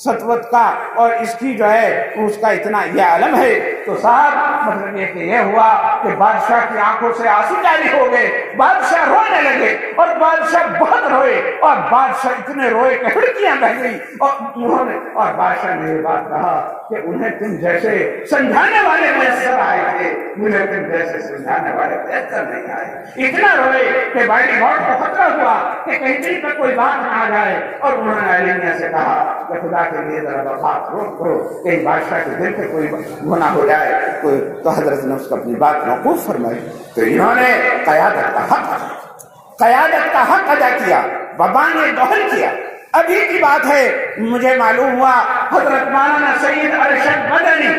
سطوت کا اور اس کی جو ہے اس کا اتنا یہ علم ہے. تو صاحب مطلب یہ کہ یہ ہوا کہ بادشاہ کی آنکھوں سے آنسو جاری ہو گئے, بادشاہ رونے لگے اور بادشاہ بہت روئے اور بادشاہ اتنے روئے کہ ہڑکیاں بہ گئی. اور بادشاہ نے یہ بات کہا کہ انہیں تم جیسے سمجھانے والے میسر آئے تھے, مجھے تم جیسے سمجھانے والے میسر نہیں آئے. اتنا روئے کہ بھائی بہت کو خطرہ ہوا کہ کہیں دل پر کوئی بات نہ آ جائے. اور انہوں نے علیمیہ سے کہا کہ خدا کے لیے ذرا بات روک کرو, کہیں بادشاہ کے دل پہ کوئی گناہ ہو جائے کوئی, تو حضرت نے اس کو اپنی بات موقوف فرمائی. تو انہوں نے قیادت کا حق ادا کیا, وبان دہل کیا. ابھی کی بات ہے, مجھے معلوم ہوا حضرت مولانا سید ارشد مدنی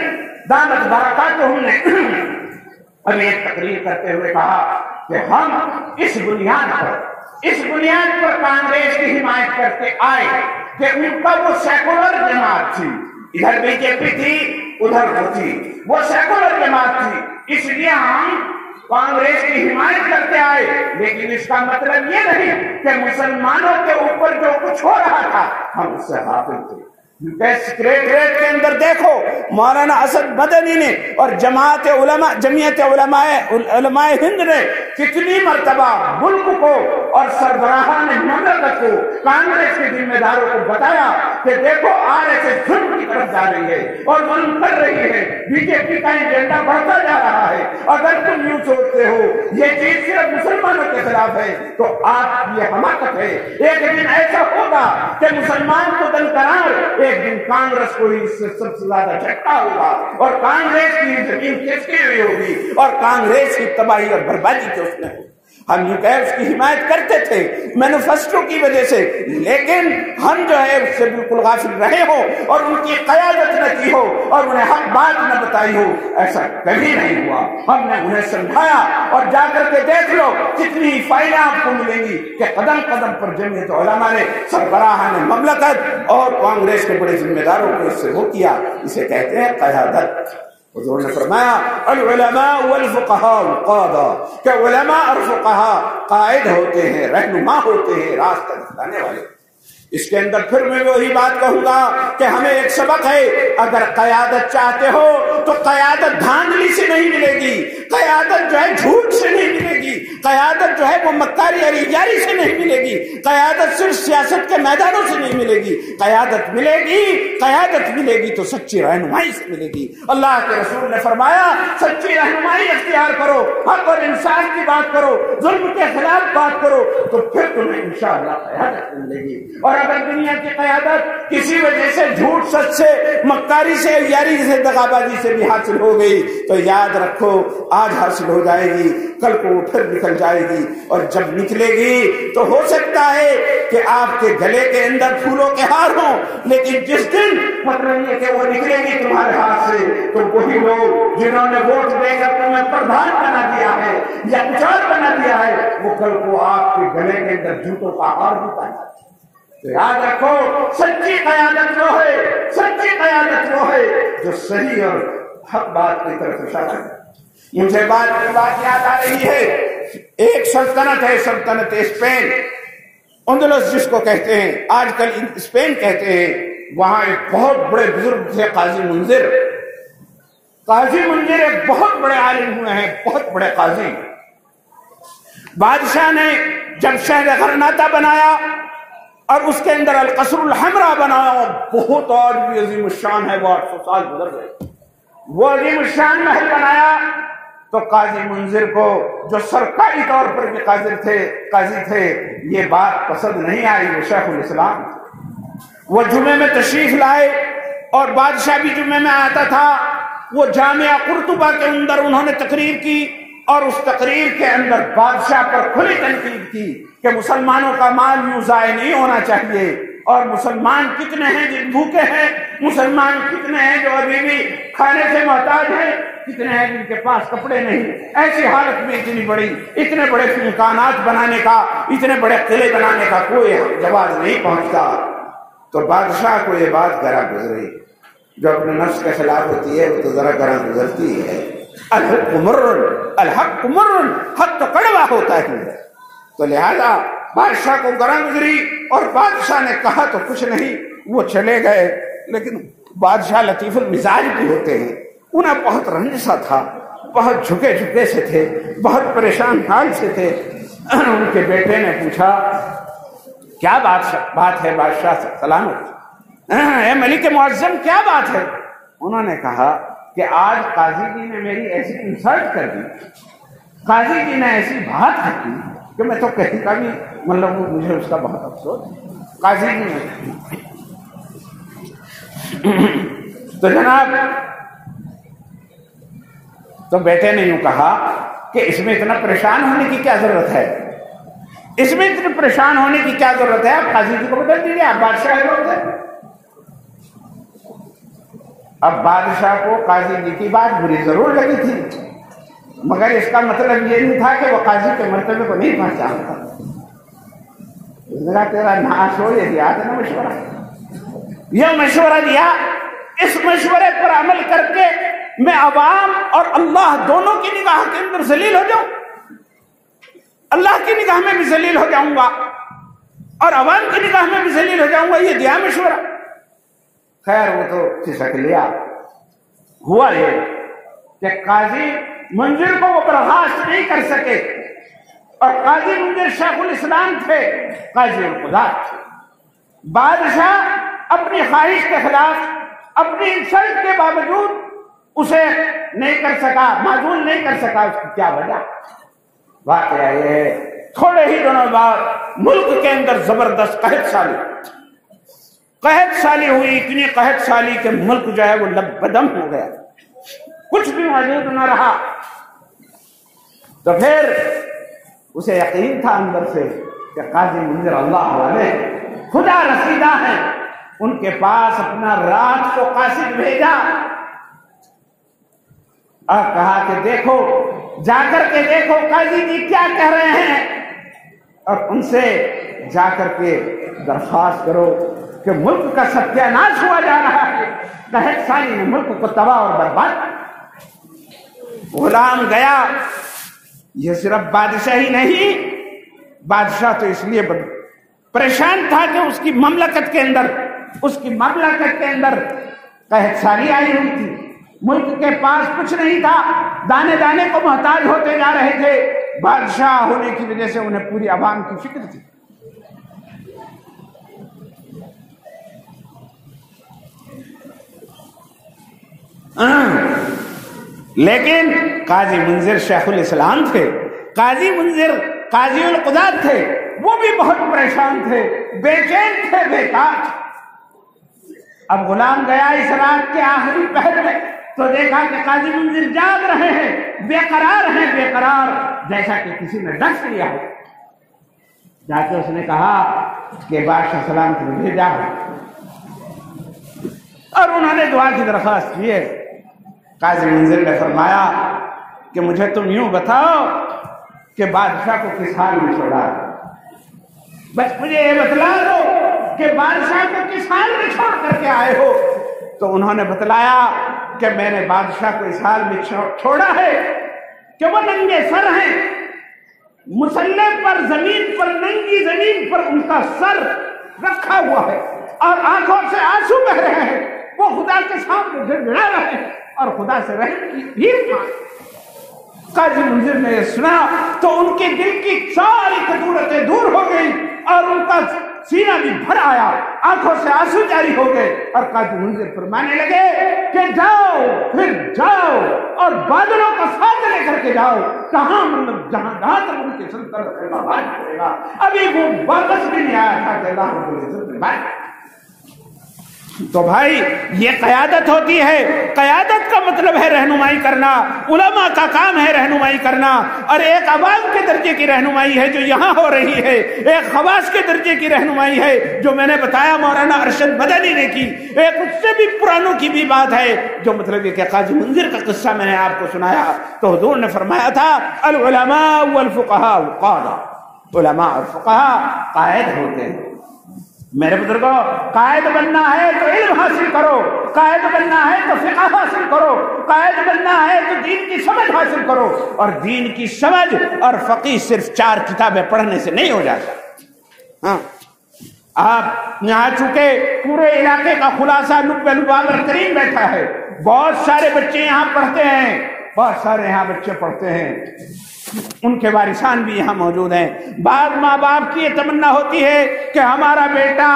دامت برکاتہم نے ابھی ایک تقریر کرتے ہوئے کہا کہ ہم اس بنیاد پر کانگریس کی حمایت کرتے آئے کہ ان کا وہ سیکولر جماعت تھی, ادھر بی جے پی تھی ادھر وہ تھی, وہ سیکولر جماعت تھی, اس لیے ہم کانگریس کی حمایت کرتے آئے. لیکن اس کا مطلب یہ نہیں کہ مسلمانوں کے اوپر جو کچھ ہو رہا تھا ہم اس سے غافل تھے. سکریٹریٹ کے اندر دیکھو مولانا اسد مدنی نے اور جمعیت علماء ہند نے کتنی مرتبہ ملک کو اور سربراہان مملکت کو, کانگریس کے ذمہ داروں کو بتایا کہ دیکھو RSS ظلم کی طرف جا رہی ہے اور ظلم کر رہی ہے, بی جے پی کا ایجنڈا بڑھتا جا رہا ہے. اگر تم یوں سوچتے ہو یہ چیز صرف مسلمانوں کے خلاف ہے تو آپ یہ حماقت ہے. ایک دن ایسا ہوگا کہ مسلمان کو دلکرار, ایک دن کانگریس کو ہی اس سے سب سے زیادہ جھٹکا ہوگا اور کانگریس کی زمین کھسکی ہوئی ہوگی اور کانگریس کی تباہی اور بربادی کے اس میں ہوگی. ہم اس کی حمایت کرتے تھے مینوفیسٹو کی وجہ سے, لیکن ہم جو ہے اس سے بالکل غافل رہے ہو اور ان کی قیادت نہ کی ہو اور انہیں حق بات نہ بتائی ہو, ایسا کبھی نہیں ہوا. ہم نے انہیں سمجھایا اور جا کر کے دیکھ لو کتنی فائدہ آپ کو ملیں گی کہ قدم قدم پر جمعیت علماء نے, سربراہان مملکت اور کانگریس کے بڑے ذمہ داروں کو اس سے وہ کیا. اسے کہتے ہیں قیادت. حضور نے فرمایا العلماء والفقہاء القادہ, کہ علماء اور فقہاء قائد ہوتے ہیں, رہنما ہوتے ہیں, راستہ دکھانے والے. اس کے اندر پھر میں وہی بات کہوں گا کہ ہمیں ایک سبق ہے, اگر قیادت چاہتے ہو تو قیادت دھاندلی سے نہیں ملے گی, قیادت جو ہے جھوٹ سے نہیں ملے گی, قیادت جو ہے وہ مکاری اور ایجاری سے نہیں ملے گی, قیادت صرف سیاست کے میدانوں سے نہیں ملے گی. قیادت ملے گی تو سچی رہنمائی سے ملے گی. اللہ کے رسول نے فرمایا سچی رہنمائی اختیار کرو, حق اور انصاف کی بات کرو, ظلم کے خلاف بات کرو, تو پھر تمہیں انشاءاللہ قیادت ملے گی. اور اگر دنیا کی قیادت کسی وجہ سے جھوٹ سچ سے, مکاری سے, یاری سے, دغابازی سے بھی حاصل ہو گئی تو یاد رکھو آج حاصل ہو جائے گی, کل کو پھر نکل جائے گی. اور جب نکلے گی تو ہو سکتا ہے کہ آپ کے گلے کے اندر پھولوں کے ہار ہوں, لیکن جس دن مطلب یہ کہ وہ نکلے گی تمہارے ہاتھ سے تو وہی لوگ جنہوں نے ووٹ دے کر تمہیں پردھان بنا دیا ہے یا پچار بنا دیا ہے, وہ کل کو آپ کے گلے کے اندر جوتوں کا ہار بھی پایا. یاد رکھو سچی قیادت وہ ہے جو صحیح اور حق بات کی طرف اشارہ ہے. مجھے بات یاد آ رہی ہے, ایک سلطنت ہے, سلطنت اسپین, اندلس جس کو کہتے ہیں, آج کل اسپین کہتے ہیں. وہاں ایک بہت بڑے بزرگ تھے قاضی منذر ایک بہت بڑے عالم ہوئے ہیں, بہت بڑے قاضی. بادشاہ نے جب شہر غرناطہ بنایا اور اس کے اندر القصر الحمراء بنایا, بہت اور بھی عظیم الشان ہے, وہ 800 سال گزر گئے, وہ عظیم الشان محل بنایا. تو قاضی منذر کو جو سرکاری طور پر بھی قاضی تھے یہ بات پسند نہیں آئی. وہ شیخ الاسلام وہ جمعے میں تشریف لائے اور بادشاہ بھی جمعے میں آتا تھا. وہ جامعہ قرطبہ کے اندر انہوں نے تقریر کی اور اس تقریر کے اندر بادشاہ پر کھلی تنقید کی کہ مسلمانوں کا مال یوں ضائع نہیں ہونا چاہیے اور مسلمان کتنے ہیں جو بھوکے ہیں، مسلمان کتنے ہیں جو ابھی بھی کھانے سے محتاج ہیں، کتنے ہیں جن کے پاس کپڑے نہیں۔ ایسی حالت میں اتنے بڑے امکانات بنانے کا، اتنے بڑے قلعے بنانے کا کوئی جواز نہیں پہنچتا۔ تو بادشاہ کو یہ بات گرا گزری، جو اپنے نفس کے خلاف ہوتی ہے وہ تو ذرا گرا گزرتی ہے۔ الحق مر، حق تو کڑوا ہوتا ہے۔ تو لہذا بادشاہ کو گرا گزری، اور بادشاہ نے کہا تو کچھ نہیں، وہ چلے گئے۔ لیکن بادشاہ لطیف المزاج بھی ہوتے ہیں، انہیں بہت رنج سا تھا، بہت جھکے سے تھے، بہت پریشان حال سے تھے۔ ان کے بیٹے نے پوچھا کیا بات ہے بادشاہ سے سلامت، اے ملک معظم کیا بات ہے؟ انہوں نے کہا کہ آج قاضی جی نے میری ایسی انسلٹ کر دی، قاضی جی نے ایسی بات کر دی کہ میں تو کہیں کا بھی مطلب مجھے اس کا بہت افسوس۔ قاضی جی نے تو جناب، تو بیٹے نے یوں کہا کہ اس میں اتنا پریشان ہونے کی کیا ضرورت ہے، اس میں اتنے پریشان ہونے کی کیا ضرورت ہے؟ آپ قاضی جی کو بدل دیجیے، آپ بادشاہ لوگ ہیں۔ اب بادشاہ کو قاضی جی کی بات بری ضرور لگی تھی، مگر اس کا مطلب یہ نہیں تھا کہ وہ قاضی کے مرتبے کو نہیں پہنچانتا۔ تیرا ناش ہو، یہ دیا تھا نا مشورہ، یہ مشورہ دیا، اس مشورے پر عمل کر کے میں عوام اور اللہ دونوں کی نگاہ کے اندر ذلیل ہو جاؤں، اللہ کی نگاہ میں بھی ذلیل ہو جاؤں گا اور عوام کی نگاہ میں بھی ذلیل ہو جاؤں گا، یہ دیا مشورہ۔ خیر وہ تو کھسک لیا۔ ہوا یہ کہ قاضی منظر کو وہ برخاست نہیں کر سکے، اور قاضی منظر شیخ الاسلام تھے، قاضی القضات تھے۔ بادشاہ اپنی خواہش کے خلاف، اپنی انسلٹ کے باوجود اسے نہیں کر سکا، معزول نہیں کر سکا۔ اس کی کیا وجہ؟ واقعہ یہ ہے تھوڑے ہی دنوں بعد ملک کے اندر زبردست قحط سالی ہوئی، اتنی قحط سالی کہ ملک جو ہے وہ لبدم ہو گیا، کچھ بھی موجود نہ رہا۔ تو پھر اسے یقین تھا اندر سے کہ قاضی منظر اللہ والے خدا رسیدہ ہیں، ان کے پاس اپنا رات کو قاصد بھیجا اور کہا کہ دیکھو، جا کر کے دیکھو قاضی جی کیا کہہ رہے ہیں، اور ان سے جا کر کے درخواست کرو کہ ملک کا ستیہ ناش ہوا جا رہا ہے، قحط سالی نے ملک کو تباہ اور برباد۔ غلام گیا، یہ صرف بادشاہ ہی نہیں، بادشاہ تو اس لیے پریشان تھا کہ اس کی مملکت کے اندر قحط سالی آئی ہوئی تھی، ملک کے پاس کچھ نہیں تھا، دانے دانے کو محتاج ہوتے جا رہے تھے۔ بادشاہ ہونے کی وجہ سے انہیں پوری عوام کی فکر تھی۔ لیکن قاضی منظر شیخ الاسلام تھے، قاضی منظر قاضی القضات تھے، وہ بھی بہت پریشان تھے، بے چین تھے، بیکار تھے۔ اب غلام گیا اس رات کے آخری پہر میں تو دیکھا کہ قاضی منظر جاگ رہے ہیں، بے قرار، جیسا کہ کسی نے ڈس لیا ہو۔ جا کے اس نے کہا کہ بادشاہ سلام کو بھیجا ہے، اور انہوں نے دعا کی درخواست کی ہے۔ قاضی منظر نے فرمایا کہ مجھے تم یوں بتاؤ کہ بادشاہ کو کس حال میں چھوڑا، بس مجھے یہ بتلا دو کہ بادشاہ کو کس حال میں چھوڑ کر کے آئے ہو۔ تو انہوں نے بتلایا کہ میں نے بادشاہ کو اس حال میں چھوڑا ہے کہ وہ ننگے سر ہیں، مسلح پر، زمین پر، ننگی زمین پر ان کا سر رکھا ہوا ہے، اور آنکھوں سے آنسو بہ رہے ہیں، وہ خدا کے سامنے گڑگڑا رہے ہیں اور خدا سے رحم کی بھیک مانگ۔ قاضی منظر نے یہ سنا تو ان کے دل کی ساری خطورتیں دور ہو گئی، اور ان کا سینہ بھی بھر آیا، آنکھوں سے آنسو جاری ہو گئے، اور قاضی منظر فرمانے لگے کہ جاؤ، پھر جاؤ اور بادلوں کا ساتھ لے کر کے جاؤ، کہاں مطلب جہاں تک ان کی سلطنت کا بات کرے گا، ابھی وہ واپس بھی نہیں آیا تھا کہ اللہ رب العزت نے بات۔ تو بھائی یہ قیادت ہوتی ہے. قیادت کا مطلب ہے رہنمائی کرنا. علماء کا کام ہے رہنمائی کرنا. اور ایک عوام کے درجے کی رہنمائی ہے جو یہاں ہو رہی ہے, ایک خواص کے درجے کی رہنمائی ہے جو میں نے بتایا مولانا ارشد مدنی نے کی. ایک اس سے بھی پرانوں کی بھی بات ہے جو مطلب یہ کہ قاضی منذر کا قصہ میں نے آپ کو سنایا تو حضور نے فرمایا تھا العلماء والفقہاء قادہ. علماء اور فقہاء قائد ہوتے ہیں. میرے بزرگوں, قائد بننا ہے تو علم حاصل کرو, قائد بننا ہے تو فقہ حاصل کرو, قائد بننا ہے تو دین کی سمجھ حاصل کرو. اور دین کی سمجھ اور فقہ صرف 4 کتابیں پڑھنے سے نہیں ہو جاتا. ہاں, آپ یہاں چونکہ پورے علاقے کا خلاصہ لب البابر کریم بیٹھا ہے, بہت سارے بچے یہاں پڑھتے ہیں, بہت سارے یہاں بچے پڑھتے ہیں, ان کے وارثان بھی یہاں موجود ہیں. بعض ماں باپ کی یہ تمنا ہوتی ہے کہ ہمارا بیٹا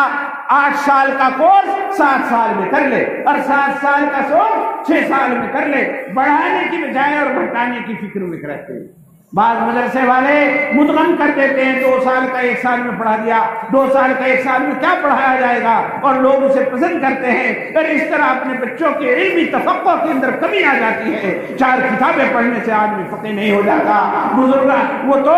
8 سال کا کورس 7 سال میں کر لے اور 7 سال کا کورس 6 سال میں کر لے, بڑھانے کی بجائے اور گھٹانے کی فکر میں رہتے ہیں. بعض مدرسے والے مدغم کر دیتے ہیں, 2 سال کا 1 سال میں پڑھا دیا, 2 سال کا 1 سال میں کیا پڑھایا جائے گا, اور لوگ اسے پسند کرتے ہیں. اور اس طرح اپنے بچوں کے علمی تفقہ کے اندر کمی آ جاتی ہے. 4 کتابیں پڑھنے سے آدمی فقیہ نہیں ہو جاتا. بزرگ وہ تو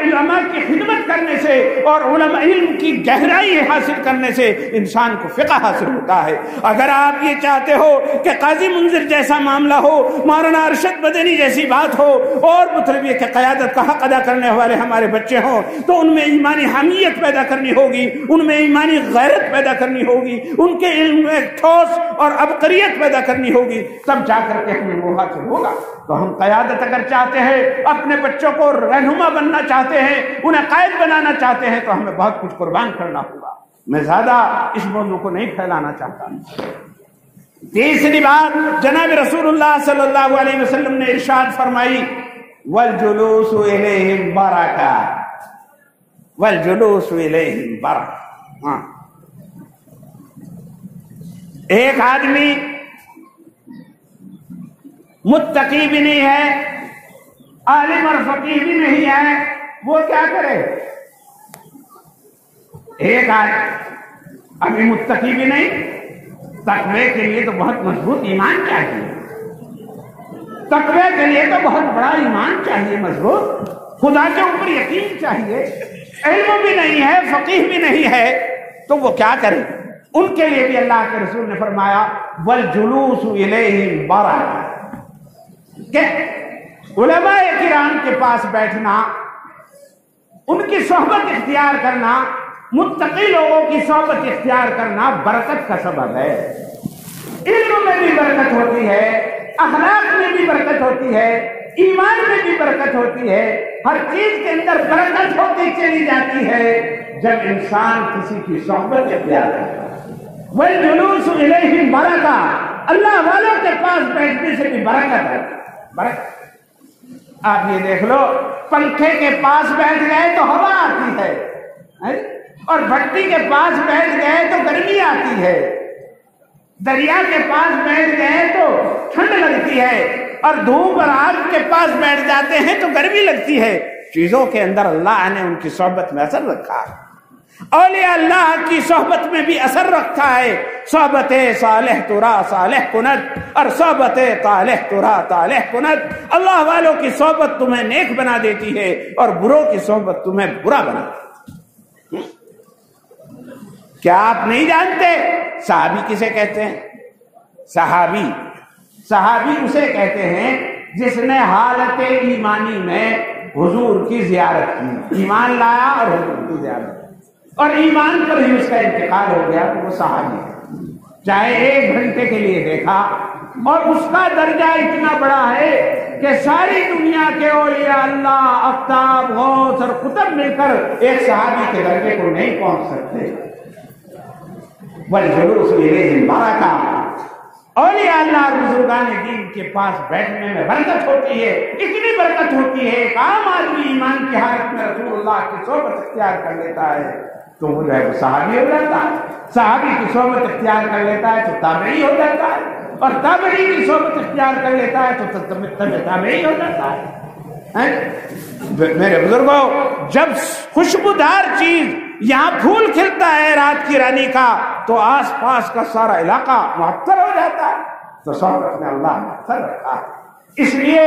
علماء کی خدمت کرنے سے اور علماء علم کی گہرائی حاصل کرنے سے انسان کو فقہ حاصل ہوتا ہے. اگر آپ یہ چاہتے ہو کہ قاضی منذر جیسا معاملہ ہو, مولانا ارشد مدنی جیسی بات ہو, اور مطلب یہ کہ قیادت کا حق ادا کرنے والے ہمارے بچے ہوں, تو ان میں ایمانی حمیت پیدا کرنی ہوگی, ان میں ایمانی غیرت پیدا کرنی ہوگی, ان کے علم میں ٹھوس اور عبقریت پیدا کرنی ہوگی, تب جا کر کے ہمیں وہ حاصل ہوگا. تو ہم قیادت اگر چاہتے ہیں, اپنے بچوں کو رہنما بننا چاہتے ہیں, انہیں قائد بنانا چاہتے ہیں, تو ہمیں بہت کچھ قربان کرنا ہوگا. میں زیادہ اس موضوع کو نہیں پھیلانا چاہتا. تیسری بات, جناب رسول اللہ صلی اللہ علیہ وسلم نے ارشاد فرمائی والجلوس الیہم برکہ, والجلوس الیہم برکہ. ہاں, ایک آدمی متقی بھی نہیں ہے, عالم اور فقیہ بھی نہیں ہے, وہ کیا کرے؟ ایک آدمی ابھی متقی بھی نہیں, تقوی کے لیے تو بہت مضبوط ایمان چاہیے, تقوی کے لیے تو بہت بڑا ایمان چاہیے مضبوط, خدا کے اوپر یقین چاہیے. علم بھی نہیں ہے, فقیہ بھی نہیں ہے, تو وہ کیا کرے؟ ان کے لیے بھی اللہ کے رسول نے فرمایا والجلوس الیہم برکہ, کہ علماء کرام کے پاس بیٹھنا, ان کی صحبت اختیار کرنا, متقی لوگوں کی صحبت اختیار کرنا برکت کا سبب ہے. علم میں بھی برکت ہوتی ہے, اخلاق میں بھی برکت ہوتی ہے, ایمان میں بھی برکت ہوتی ہے, ہر چیز کے اندر برکت ہوتی چلی جاتی ہے جب انسان کسی کی صحبت اختیار کرتا ہے. والجلوس الیہم برکہ, اللہ والوں کے پاس بیٹھنے سے بھی برکت ہے. برکت آپ یہ دیکھ لو, پنکھے کے پاس بیٹھ گئے تو ہوا آتی ہے, اور بھٹی کے پاس بیٹھ گئے تو گرمی آتی ہے, دریا کے پاس بیٹھ گئے تو ٹھنڈ لگتی ہے, اور دھوپ اور آگ کے پاس بیٹھ جاتے ہیں تو گرمی لگتی ہے. چیزوں کے اندر اللہ نے ان کی صحبت میں اثر رکھا ہے. اولیاء اللہ کی صحبت میں بھی اثر رکھا ہے. صحبت صالح ترا صالح کنت, اور صحبت طالح ترا طالح کنت. اللہ والوں کی صحبت تمہیں نیک بنا دیتی ہے, اور بروں کی صحبت تمہیں برا بنا دیتی ہے. کیا آپ نہیں جانتے صحابی کسے کہتے ہیں؟ صحابی اسے کہتے ہیں جس نے حالت ایمانی میں حضور کی زیارت کی, ایمان لایا اور حضور کی زیارت کی, اور ایمان پر ہی اس کا انتقال ہو گیا, تو وہ صحابی ہے. چاہے 1 گھنٹے کے لیے دیکھا, اور اس کا درجہ اتنا بڑا ہے کہ ساری دنیا کے اولیاء اللہ, اقطاب, غوث اور قطب مل کر ایک صحابی کے درجے کو نہیں پہنچ سکتے. والجلوس الیہم برکہ, اولیاء اللہ بزرگان دین کے پاس بیٹھنے میں برکت ہوتی ہے. اتنی برکت ہوتی ہے, ایک عام آدمی ایمان کی حالت میں رسول اللہ کی صحبت اختیار کر لیتا ہے تو وہ جو ہے وہ صحابی ہو جاتا ہے, صحابی کی صحبت اختیار کر لیتا ہے تو تابعی ہو جاتا ہے, اور تابعی کی صحبت اختیار کر لیتا ہے تو تابعی ہو جاتا ہے. میرے بزرگوں, جب خوشبودار چیز یہاں پھول کھلتا ہے رات کی رانی کا تو آس پاس کا سارا علاقہ معطر ہو جاتا ہے. تو صحبت میں اللہ نے اثر رکھا ہے. اس لیے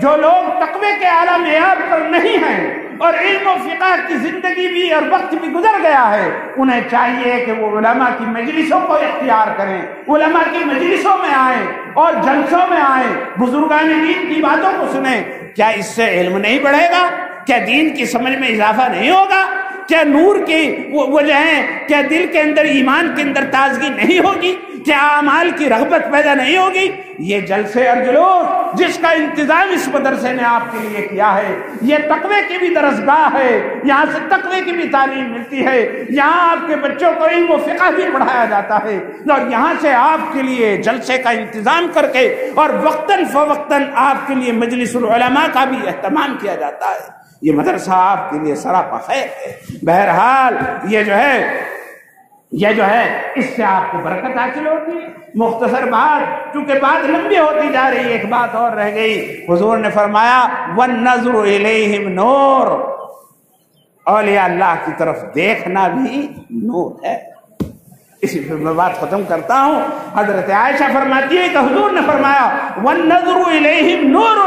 جو لوگ تقوی کے اعلیٰ معیار پر نہیں ہیں اور علم و فقہ کی زندگی بھی اور وقت بھی گزر گیا ہے، انہیں چاہیے کہ وہ علماء کی مجلسوں کو اختیار کریں، علماء کی مجلسوں میں آئیں اور جلسوں میں آئیں، بزرگان دین کی باتوں کو سنیں. کیا اس سے علم نہیں بڑھے گا؟ کیا دین کی سمجھ میں اضافہ نہیں ہوگا؟ کیا نور کی وہ جو ہے، کیا دل کے اندر ایمان کے اندر تازگی نہیں ہوگی؟ کیا اعمال کی رغبت پیدا نہیں ہوگی؟ یہ جلسے اور جلوس جس کا انتظام اس مدرسے نے آپ کے لیے کیا ہے، یہ تقوی کی بھی درسگاہ ہے، یہاں سے تقوی کی بھی تعلیم ملتی ہے، یہاں آپ کے بچوں کو علم و فقہ بھی پڑھایا جاتا ہے، اور یہاں سے آپ کے لیے جلسے کا انتظام کر کے اور وقتاً فوقتاً آپ کے لیے مجلس العلماء کا بھی اہتمام کیا جاتا ہے. یہ مدرسہ آپ کے لیے سراپا خیر ہے. بہرحال یہ جو ہے اس سے آپ کو برکت حاصل ہوتی ہے. مختصر بات، چونکہ بات لمبی ہوتی جا رہی ہے، ایک بات اور رہ گئی. حضور نے فرمایا وَالنَّظْرُ إِلَيْهِمْ نور، اولیاء اللہ کی طرف دیکھنا بھی نور ہے. اسی پہ میں بات ختم کرتا ہوں. حضرت عائشہ فرماتی ہے کہ حضور نے فرمایا وَالنَّظْرُ إِلَيْهِمْ نور،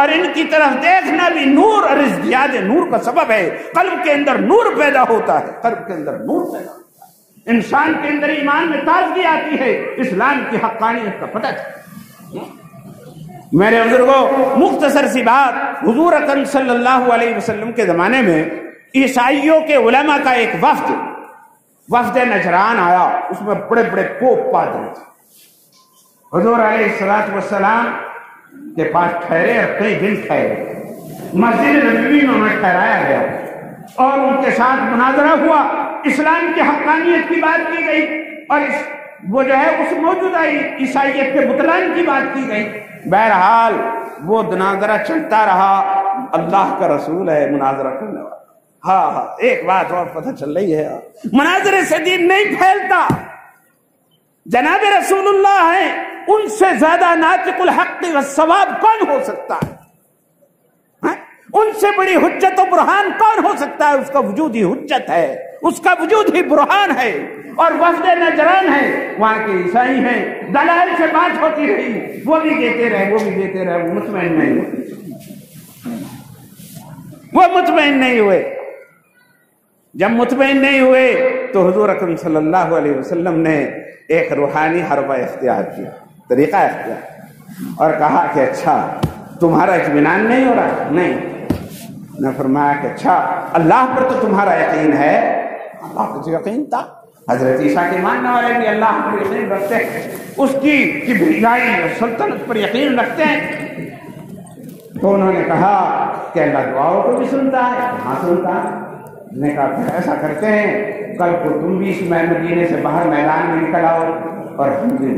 اور ان کی طرف دیکھنا بھی نور، اور اس زیادہ نور کا سبب ہے قلب کے اندر نور پیدا ہوتا ہے، قلب کے اندر نور پیدا ہوتا ہے، انسان کے اندر ایمان میں تازگی آتی ہے، اسلام کی حقانیت کا پتہ چلتا ہے. میرے بزرگوں، مختصر سی بات، حضور اکرم صلی اللہ علیہ وسلم کے زمانے میں عیسائیوں کے علماء کا ایک وفد نجران آیا. اس میں بڑے بڑے پوپ پادری تھے. حضور علیہ السلام کے پاس ٹھہرے اور کئی دن ٹھہرے. مسجد نبوی میں انہیں ٹھہرایا گیا اور ان کے ساتھ مناظرہ ہوا. اسلام کی حقانیت کی بات کی گئی اور وہ جو ہے اس موجودہ عیسائیت کے بطلان کی بات کی گئی. بہرحال وہ مناظرہ چلتا رہا. اللہ کا رسول ہے مناظرہ کرنے والا. ہاں ایک بات اور پتہ چل رہی ہے، مناظرے سے دین نہیں پھیلتا. جناب رسول اللہ ہیں، ان سے زیادہ ناطق الحق والصواب کون ہو سکتا ہے؟ ان سے بڑی حجت و برہان کون ہو سکتا ہے؟ اس کا وجود ہی حجت ہے، اس کا وجود ہی برہان ہے. اور وفد نجران ہے، وہاں کے عیسائی ہیں، دلائل سے بات ہوتی رہی، وہ بھی دیتے رہے، وہ مطمئن نہیں ہوئے. جب مطمئن نہیں ہوئے تو حضور اکرم صلی اللہ علیہ وسلم نے ایک روحانی حربہ اختیار کیا، طریقہ اختیار، اور کہا کہ اچھا تمہارا اطمینان نہیں ہو رہا؟ نہیں. نے فرمایا کہ اچھا اللہ پر تو تمہارا یقین ہے؟ اللہ پر تو یقین تھا. حضرت عیسیٰ کے ماننے والے بھی اللہ پر یقین رکھتے ہیں، اس کی کبریائی اور سلطنت پر یقین رکھتے ہیں. تو انہوں نے کہا کہ اللہ دعاؤں کو بھی سنتا ہے. ہاں سنتا ہے. نے کہا پھر ایسا کرتے ہیں، کل کو تم بھی اس مدینے سے باہر میدان میں نکل آؤ اور ہم بھی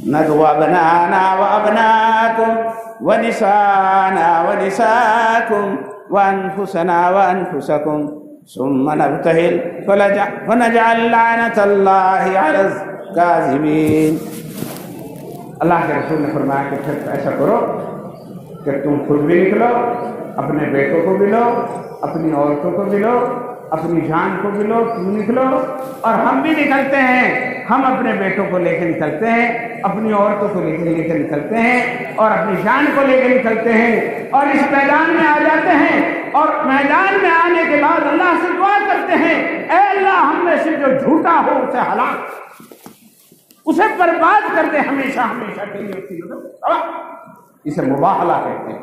ندعو ابناءنا وابناءکم ونساءنا ونساءکم وانفسنا وانفسکم ثم نبتہل فنجعل لعنت اللہ علی الکاذبین. اللہ کے رسول نے فرمایا کہ پھر ایسا کرو کہ تم خود بھی نکلو، اپنے بیٹوں کو بھی لو، اپنی عورتوں کو بھی لو، اپنی جان کو بھی لو، تم نکلو اور ہم بھی نکلتے ہیں. ہم اپنے بیٹوں کو لے کے نکلتے ہیں، اپنی عورتوں کو لے کے نکلتے ہیں اور اپنی جان کو لے کے نکلتے ہیں اور اس میدان میں آ جاتے ہیں. اور میدان میں آنے کے بعد اللہ سے دعا کرتے ہیں، اے اللہ ہم میں سے جو جھوٹا ہو اسے ہلاک، اسے برباد کر دے ہمیشہ ہمیشہ کے لیے. اسے مباہلہ کہتے ہیں.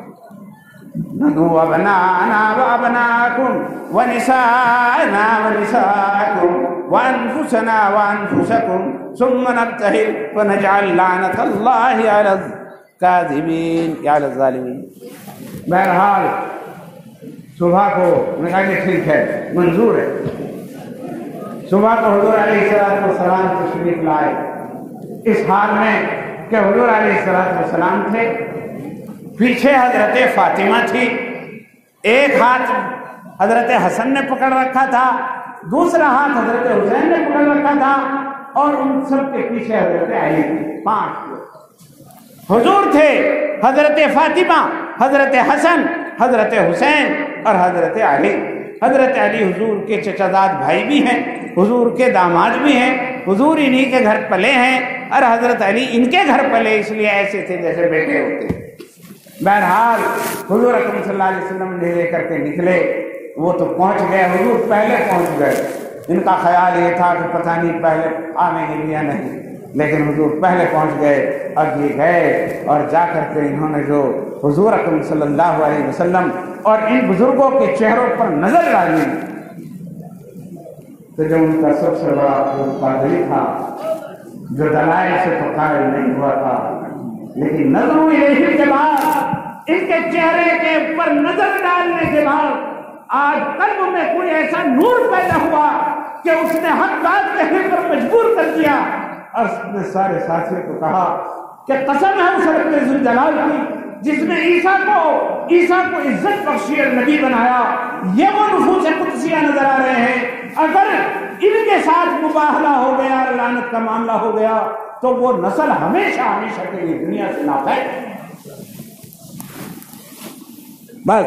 ندعو ابناءنا وابناءکم ونساءنا ونساءکم وانفسنا وانفسکم ثم نبتہل فنجعل لعنت اللہ علی الکاذبین یا علی الظالمین. بہرحال صبح کو میں کہا کہ ٹھیک ہے، منظور ہے. صبح کو حضور علیہ السلام تشریف لائے اس حال میں کہ حضور علیہ السلام تھے، پیچھے حضرت فاطمہ تھی، ایک ہاتھ حضرت حسن نے پکڑ رکھا تھا، دوسرا ہاتھ حضرت حسین نے پکڑ رکھا تھا، اور ان سب کے پیچھے حضرت علی تھی. 5 حضور تھے، حضرت فاطمہ، حضرت حسن، حضرت حسین اور حضرت علی. حضرت علی حضور کے چچاداد بھائی بھی ہیں، حضور کے داماد بھی ہیں، حضور انہی کے گھر پلے ہیں، اور حضرت علی ان کے گھر پلے اس لیے ایسے تھے جیسے بیٹے ہوتے۔ بہرحال حضور اکرم صلی اللہ علیہ وسلم لے کر کے نکلے، وہ تو پہنچ گئے، حضور پہلے پہنچ گئے۔ ان کا خیال یہ تھا کہ پتہ نہیں پہلے آنے کے لیے نہیں، لیکن حضور پہلے پہنچ گئے، اور یہ گئے اور جا کر کے انہوں نے جو حضور اکرم صلی اللہ علیہ وسلم اور ان بزرگوں کے چہروں پر نظر ڈالی، تو جو ان کا سب سے بڑا قادری تھا، جو دلائل سے تو قائل نہیں ہوا تھا، لیکن نظروں الیہ کے بعد، ان کے چہرے کے اوپر نظر ڈالنے کے بعد آج قلب میں کوئی ایسا نور پیدا ہوا کہ اس نے حق بات کہنے پر مجبور کر دیا، اور اس نے سارے ساتھیوں کو کہا کہ قسم ہے اس رب ذوالجلال کی جس نے عیسیٰ کو عزت بخشی اور نبی بنایا، یہ وہ نفوس قدسیہ نظر آ رہے ہیں، اگر ان کے ساتھ مباہلہ ہو گیا، لعنت کا معاملہ ہو گیا، تو وہ نسل ہمیشہ ہمیشہ کے لیے دنیا سے ناپید۔ بس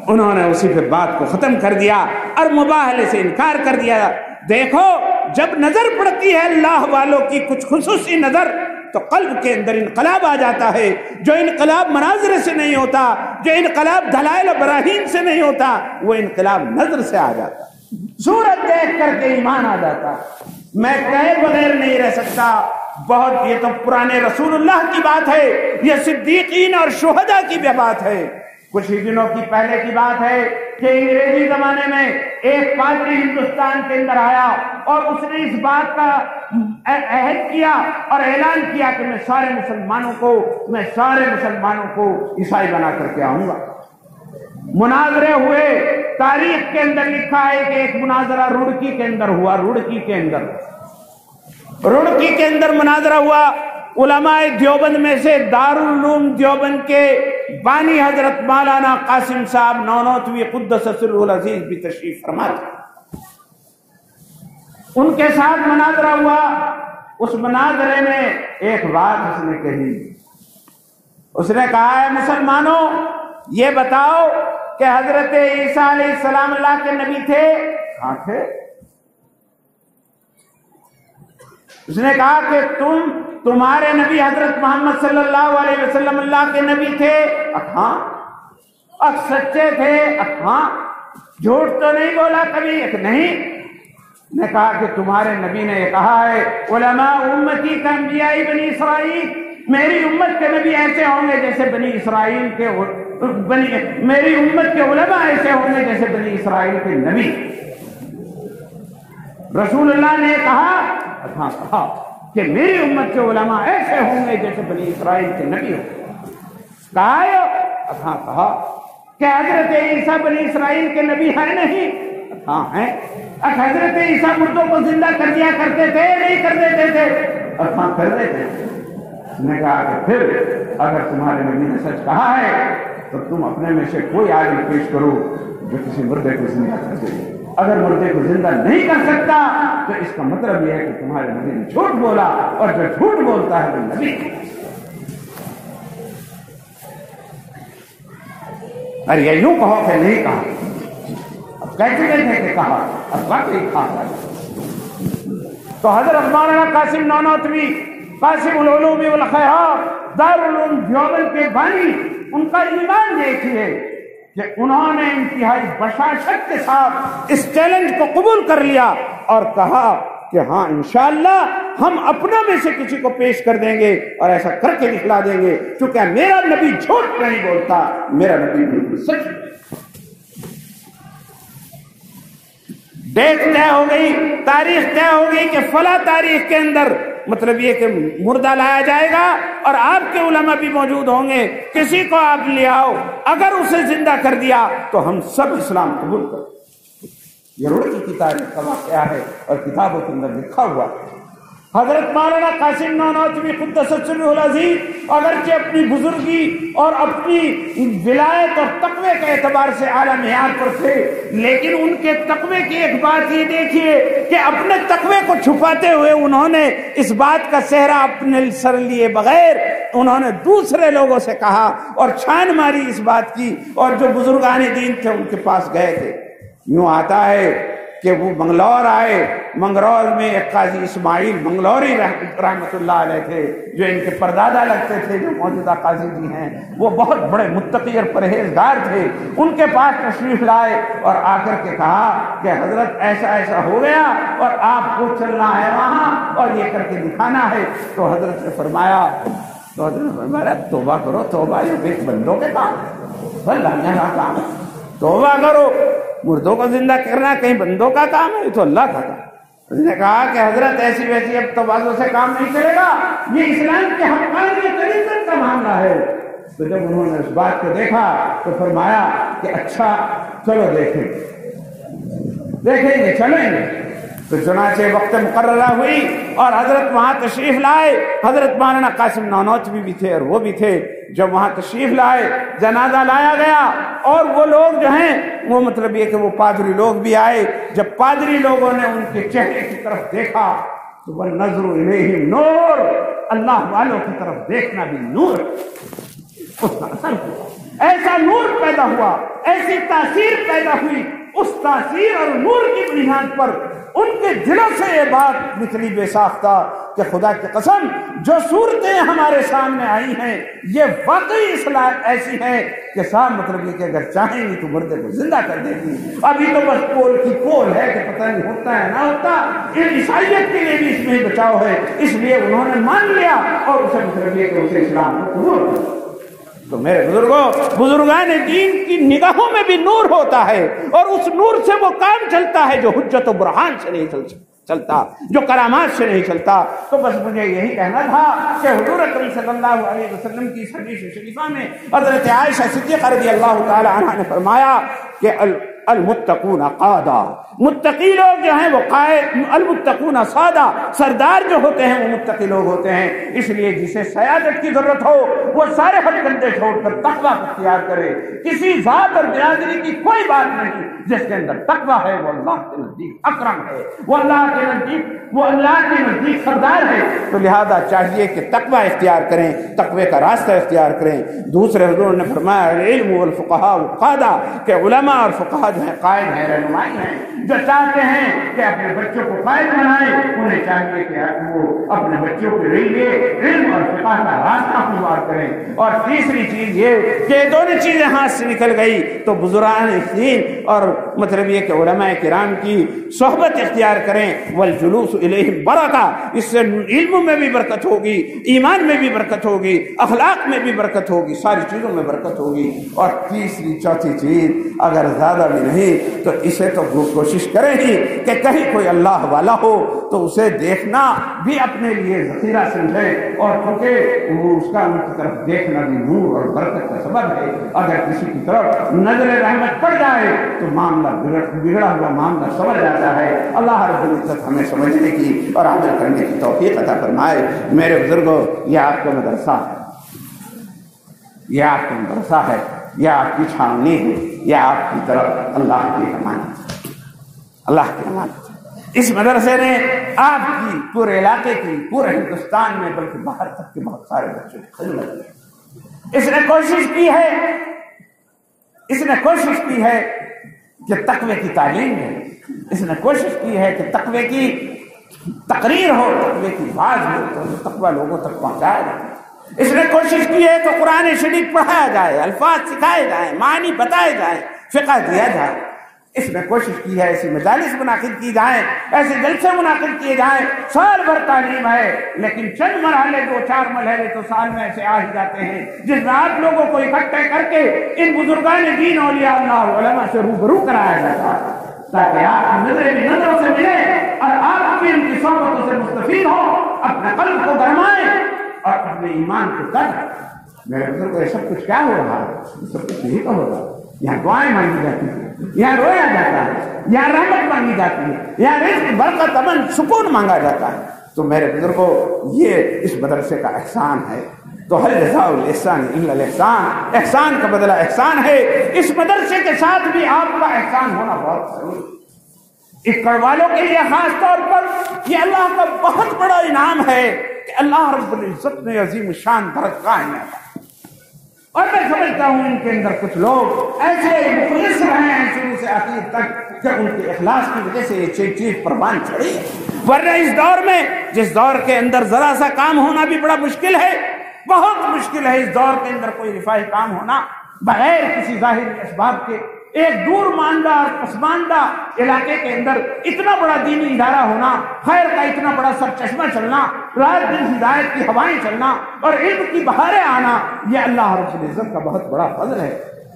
انہوں نے اسی پہ بات کو ختم کر دیا اور مباہلے سے انکار کر دیا۔ دیکھو جب نظر پڑتی ہے اللہ والوں کی کچھ خصوصی نظر، تو قلب کے اندر انقلاب آ جاتا ہے، جو انقلاب مناظر سے نہیں ہوتا، جو انقلاب دلائل و براہین سے نہیں ہوتا، وہ انقلاب نظر سے آ جاتا، صورت دیکھ کر کے ایمان آ جاتا۔ میں کہے بغیر نہیں رہ سکتا، بہت یہ تو پرانے رسول اللہ کی بات ہے، یہ صدیقین اور شہداء کی بھی بات ہے۔ کچھ ہی دنوں کی پہلے کی بات ہے کہ انگریزی زمانے میں ایک پادری ہندوستان کے اندر آیا اور اس نے اس بات کا عہد کیا اور اعلان کیا کہ میں سارے مسلمانوں کو عیسائی بنا کر کے آؤں گا۔ مناظرے ہوئے، تاریخ کے اندر لکھا ہے کہ ایک مناظرہ روڑکی کے اندر ہوا، روڑکی کے اندر مناظرہ ہوا۔ علماء دیوبند میں سے دارالعلوم دیوبند کے بانی حضرت مولانا قاسم صاحب نونوتوی قدس سرہ العزیز بھی تشریف فرما تھے، ان کے ساتھ مناظرہ ہوا۔ اس مناظرے میں ایک بات اس نے کہی، اس نے کہا ہے مسلمانوں یہ بتاؤ کہ حضرت عیسیٰ علیہ السلام اللہ کے نبی تھے؟ کہاں تھے؟ اس نے کہا کہ تمہارے نبی حضرت محمد صلی اللہ علیہ وسلم اللہ کے نبی تھے؟ ہاں۔ اور سچے تھے؟ ہاں۔ جھوٹ تو نہیں بولا کبھی؟ نہیں۔ نے کہا کہ تمہارے نبی نے یہ کہا ہے علماء امتی کا انبیاء بنی اسرائیل، میری امت کے نبی ایسے ہوں گے جیسے بنی اسرائیل کے میری امت کے علماء ایسے ہوں گے جیسے بنی اسرائیل کے نبی۔ رسول اللہ نے کہا کہ میری امت کے علماء ایسے ہوں گے جیسے بنی اسرائیل کے نبی ہوں۔ کہا کہ حضرت عیسیٰ بنی اسرائیل کے نبی ہیں؟ نہیں۔ ہاں ہیں۔ حضرت عیسیٰ مردوں کو زندہ کر دیا کرتے تھے نہیں کر دیتے تھے؟ ہاں کر دیتے تھے۔ اس نے کہا کہ پھر اگر تمہارے نبی نے سچ کہا ہے تو تم اپنے میں سے کوئی عالم پیش کرو جو کسی مردے کو زندہ کر دے۔ اگر مردے کو زندہ نہیں کر سکتا تو اس کا مطلب یہ ہے کہ تمہارے نبی نے جھوٹ بولا، اور جو جھوٹ بولتا ہے وہ نبی۔ اور یہ یوں کہو کہ نہیں کہا، اب کہتے تھے کہ کہا، اب واقعی کہا۔ تو حضرت مولانا قاسم نونوتوی قاسم العلوم والخیرات دارالعلوم دیوبند کے بانی، ان کا ایمان دیکھیے کہ انہوں نے انتہائی بشاشت کے ساتھ اس چیلنج کو قبول کر لیا اور کہا کہ ہاں انشاءاللہ ہم اپنا میں سے کسی کو پیش کر دیں گے اور ایسا کر کے دکھلا دیں گے، کیونکہ میرا نبی جھوٹ نہیں بولتا، میرا نبی بالکل سچ۔ ڈیٹ طے ہو گئی، تاریخ طے ہو گئی کہ فلاں تاریخ کے اندر، مطلب یہ کہ مردہ لایا جائے گا اور آپ کے علماء بھی موجود ہوں گے، کسی کو آپ لے آؤ، اگر اسے زندہ کر دیا تو ہم سب اسلام قبول کریں۔ یہ روڑکی کی تاریخ کا واقعہ ہے اور کتابوں کے اندر لکھا ہوا۔ حضرت مولانا قاسم نونوتوی قدس سرہ العزیز اگرچہ اپنی بزرگی اور اپنی ولایت اور تقوی کے اعتبار سے اعلیٰ معیار پر تھے، لیکن ان کے تقوی کی ایک بات یہ دیکھیے کہ اپنے تقوی کو چھپاتے ہوئے انہوں نے اس بات کا صحرا اپنے سر لیے بغیر انہوں نے دوسرے لوگوں سے کہا اور چھان ماری اس بات کی، اور جو بزرگان دین تھے ان کے پاس گئے تھے یوں آتا ہے کہ وہ منگلور آئے، منگلور میں ایک قاضی اسماعیل منگلوری رحمۃ اللہ علیہ تھے، جو ان کے پردادا لگتے تھے، جو موجودہ قاضی جی ہیں، وہ بہت بڑے متقی اور پرہیزگار تھے۔ ان کے پاس تشریف لائے اور آ کر کے کہا کہ حضرت ایسا ایسا ہو گیا اور آپ کو چلنا ہے وہاں اور یہ کر کے دکھانا ہے۔ تو حضرت نے فرمایا توبہ کرو، توبہ یہ ایک بندوں کے کام ہے، اللہ کا کام ہے، توبہ کرو، مردوں کو زندہ کرنا کہیں بندوں کا کام ہے، یہ تو اللہ کا کام ہے۔ اس نے کہا کہ حضرت ایسی ویسی اب توازوں سے کام نہیں چلے گا، یہ اسلام کے حقانیت طریقت کا معاملہ ہے۔ تو جب انہوں نے اس بات کو دیکھا تو فرمایا کہ اچھا چلو دیکھیں گے، چلیں گے۔ تو چنانچہ وقت مقررہ ہوئی اور حضرت وہاں تشریف لائے۔ حضرت مولانا قاسم نانوتوی بھی تھے اور وہ بھی تھے۔ جب وہاں تشریف لائے، جنازہ لایا گیا اور وہ لوگ جو ہیں وہ مطلب یہ کہ وہ پادری لوگ بھی آئے۔ جب پادری لوگوں نے ان کے چہرے کی طرف دیکھا تو وَالنَّظْرُ إِلَيْهِمْ نور، اللہ والوں کی طرف دیکھنا بھی نور، اس کا اثر ہوا، ایسا نور پیدا ہوا، ایسی تاثیر پیدا ہوئی۔ اس تاثیر اور نور کی بنیاد پر ان کے دلوں سے یہ بات نکلی بے ساختہ کہ خدا کی قسم جو صورتیں ہمارے سامنے آئی ہیں یہ واقعی اصلاح ایسی ہے کہ صاحب مطلب یہ کہ اگر چاہیں گی تو مردے کو زندہ کر دے گی۔ ابھی تو بس پول کی پول ہے کہ پتہ نہیں ہوتا ہے نہ ہوتا، ان عیسائیت کے لیے بھی اس میں بچاؤ ہے، اس لیے انہوں نے مان لیا اور اسے مطلب یہ کہ اسے اسلام کو قبول کیا۔ تو میرے بزرگان دین کی نگاہوں میں بھی نور ہوتا ہے اور اس نور سے وہ کام چلتا ہے جو حجت و برہان سے نہیں چلتا، جو کرامات سے نہیں چلتا۔ تو بس مجھے یہی کہنا تھا کہ حضور اکرم صلی اللہ علیہ وسلم کی اس حدیث شریفہ میں حضرت عائشہ صدیقہ رضی اللہ تعالی عنہا نے فرمایا کہ المتقون قادہ، متقی لوگ جو ہیں وہ قائد، المتقون سادہ، سردار جو ہوتے ہیں وہ متقی لوگ ہوتے ہیں۔ اس لیے جسے سیادت کی ضرورت ہو وہ سارے ہتھ کنڈے چھوڑ کر تقوی اختیار کرے۔ کسی ذات اور برادری کی کوئی بات نہیں، جس کے اندر تقوی ہے وہ اللہ کے نزدیک اکرم ہے، وہ اللہ کے نزدیک سردار ہے۔ تو لہذا چاہیے کہ تقوی اختیار کریں، تقوی کا راستہ اختیار کریں۔ دوسرے حضور نے فرمایا العلم والفقہاء قادہ، کہ علماء اور فقہاء جو ہیں قائد ہیں، رہنمائی ہیں، جو چاہتے ہیں کہ اپنے بچوں کو قائد بنائیں، انہیں چاہیے کہ وہ اپنے بچوں کے لیے علم اور فقہ کا راستہ ہموار کریں۔ اور تیسری چیز یہ کہ دونوں چیزیں ہاتھ سے نکل گئی تو بزرگان دین اور مطلب یہ کہ علماء کرام کی صحبت اختیار کریں۔ والجلوس الیہم برکہ، اس سے علم میں بھی برکت ہوگی، ایمان میں بھی برکت ہوگی، اخلاق میں بھی برکت ہوگی، ساری چیزوں میں برکت ہوگی۔ اور تیسری چوتھی چیز اگر زیادہ بھی نہیں تو اسے تو کوشش کریں ہی کہ کہیں کوئی اللہ والا ہو تو اسے دیکھنا بھی اپنے لیے ذخیرہ سمجھیں، اور کیونکہ اس کا ان کی طرف دیکھنا بھی نور اور برکت کا سبب ہے۔ اگر کسی کی طرف نظر رحمت پڑ جائے تو معاملہ بگڑا ہوا معاملہ سمجھ جاتا ہے۔ اللہ رب العزت ہمیں سمجھنے کی اور عمل کرنے کی توفیق عطا فرمائے۔ میرے بزرگوں، یہ آپ کا مدرسہ ہے، یہ آپ کا مدرسہ ہے، یہ آپ کی چھاونی ہے، یہ آپ کی طرف اللہ کی امانت، اللہ کی امانت۔ اس مدرسے نے آپ کی پورے علاقے کی، پورے ہندوستان میں بلکہ باہر تک کے بہت سارے بچوں کی خدمت کی۔ اس نے کوشش کی ہے کہ تقوی کی تعلیم ہے، اس نے کوشش کی ہے کہ تقوی کی تقریر ہو، تقوی کی باز ہو، تو تقوی لوگوں تک پہنچایا جائے۔ اس نے کوشش کی ہے کہ قرآن شریف پڑھایا جائے، الفاظ سکھائے جائیں، معنی بتائے جائیں، فقہ دیا جائے۔ اس نے کوشش کی ہے ایسی مجالس منعقد کی جائیں، ایسے جلسے منعقد کیے جائیں۔ سال بھر تعلیم ہے لیکن چند مرحلے، 2-4 مرحلے تو سال میں ایسے آ ہی جاتے ہیں جس میں آپ لوگوں کو اکٹھے کر کے ان بزرگان دین اولیاء اللہ علماء سے روبرو کرایا جاتا ہے تاکہ آپ کی نظروں سے ملیں اور آپ بھی ان کی صحبتوں سے مستفید ہوں، اپنے قلب کو گرمائیں اور اپنے ایمان کو کریں۔ میرے بزرگوں، یہ سب کچھ کیا ہو رہا ہے؟ یہ سب کچھ یہی تو ہو رہا ہے۔ یہاں دعائیں مانگی جاتی ہیں، یہاں رویا جاتا ہے، یہاں رحمت مانگی جاتی ہے، یہاں رزق، برکت، امن، سکون مانگا جاتا ہے۔ تو میرے بزرگوں، یہ اس مدرسے کا احسان ہے۔ تو هل جزاء الاحسان الا الاحسان، احسان کا بدلہ احسان ہے۔ اس مدرسے کے ساتھ بھی آپ کا احسان ہونا بہت ضروری ہے۔ اکڑ والوں کے لیے خاص طور پر یہ اللہ کا بہت بڑا انعام ہے کہ اللہ رب العزت نے عظیم شان درجگاہ میں عطا۔ اور میں سمجھتا ہوں ان کے اندر کچھ لوگ ایسے مخلص رہے ہیں شروع سے آخر تک کہ ان کے اخلاص کی وجہ سے یہ چیز پروان چڑھی ہے، ورنہ اس دور میں، جس دور کے اندر ذرا سا کام ہونا بھی بڑا مشکل ہے، بہت مشکل ہے اس دور کے اندر کوئی رفاہی کام ہونا بغیر کسی ظاہری اسباب کے، ایک دور ماندہ اور پسماندہ علاقے کے اندر اتنا بڑا دینی ادارہ ہونا، خیر کا اتنا بڑا سر چشمہ چلنا، رات دن ہدایت کی ہوائیں چلنا اور علم کی بہاریں آنا، یہ اللہ رب العزت کا بہت بڑا فضل ہے۔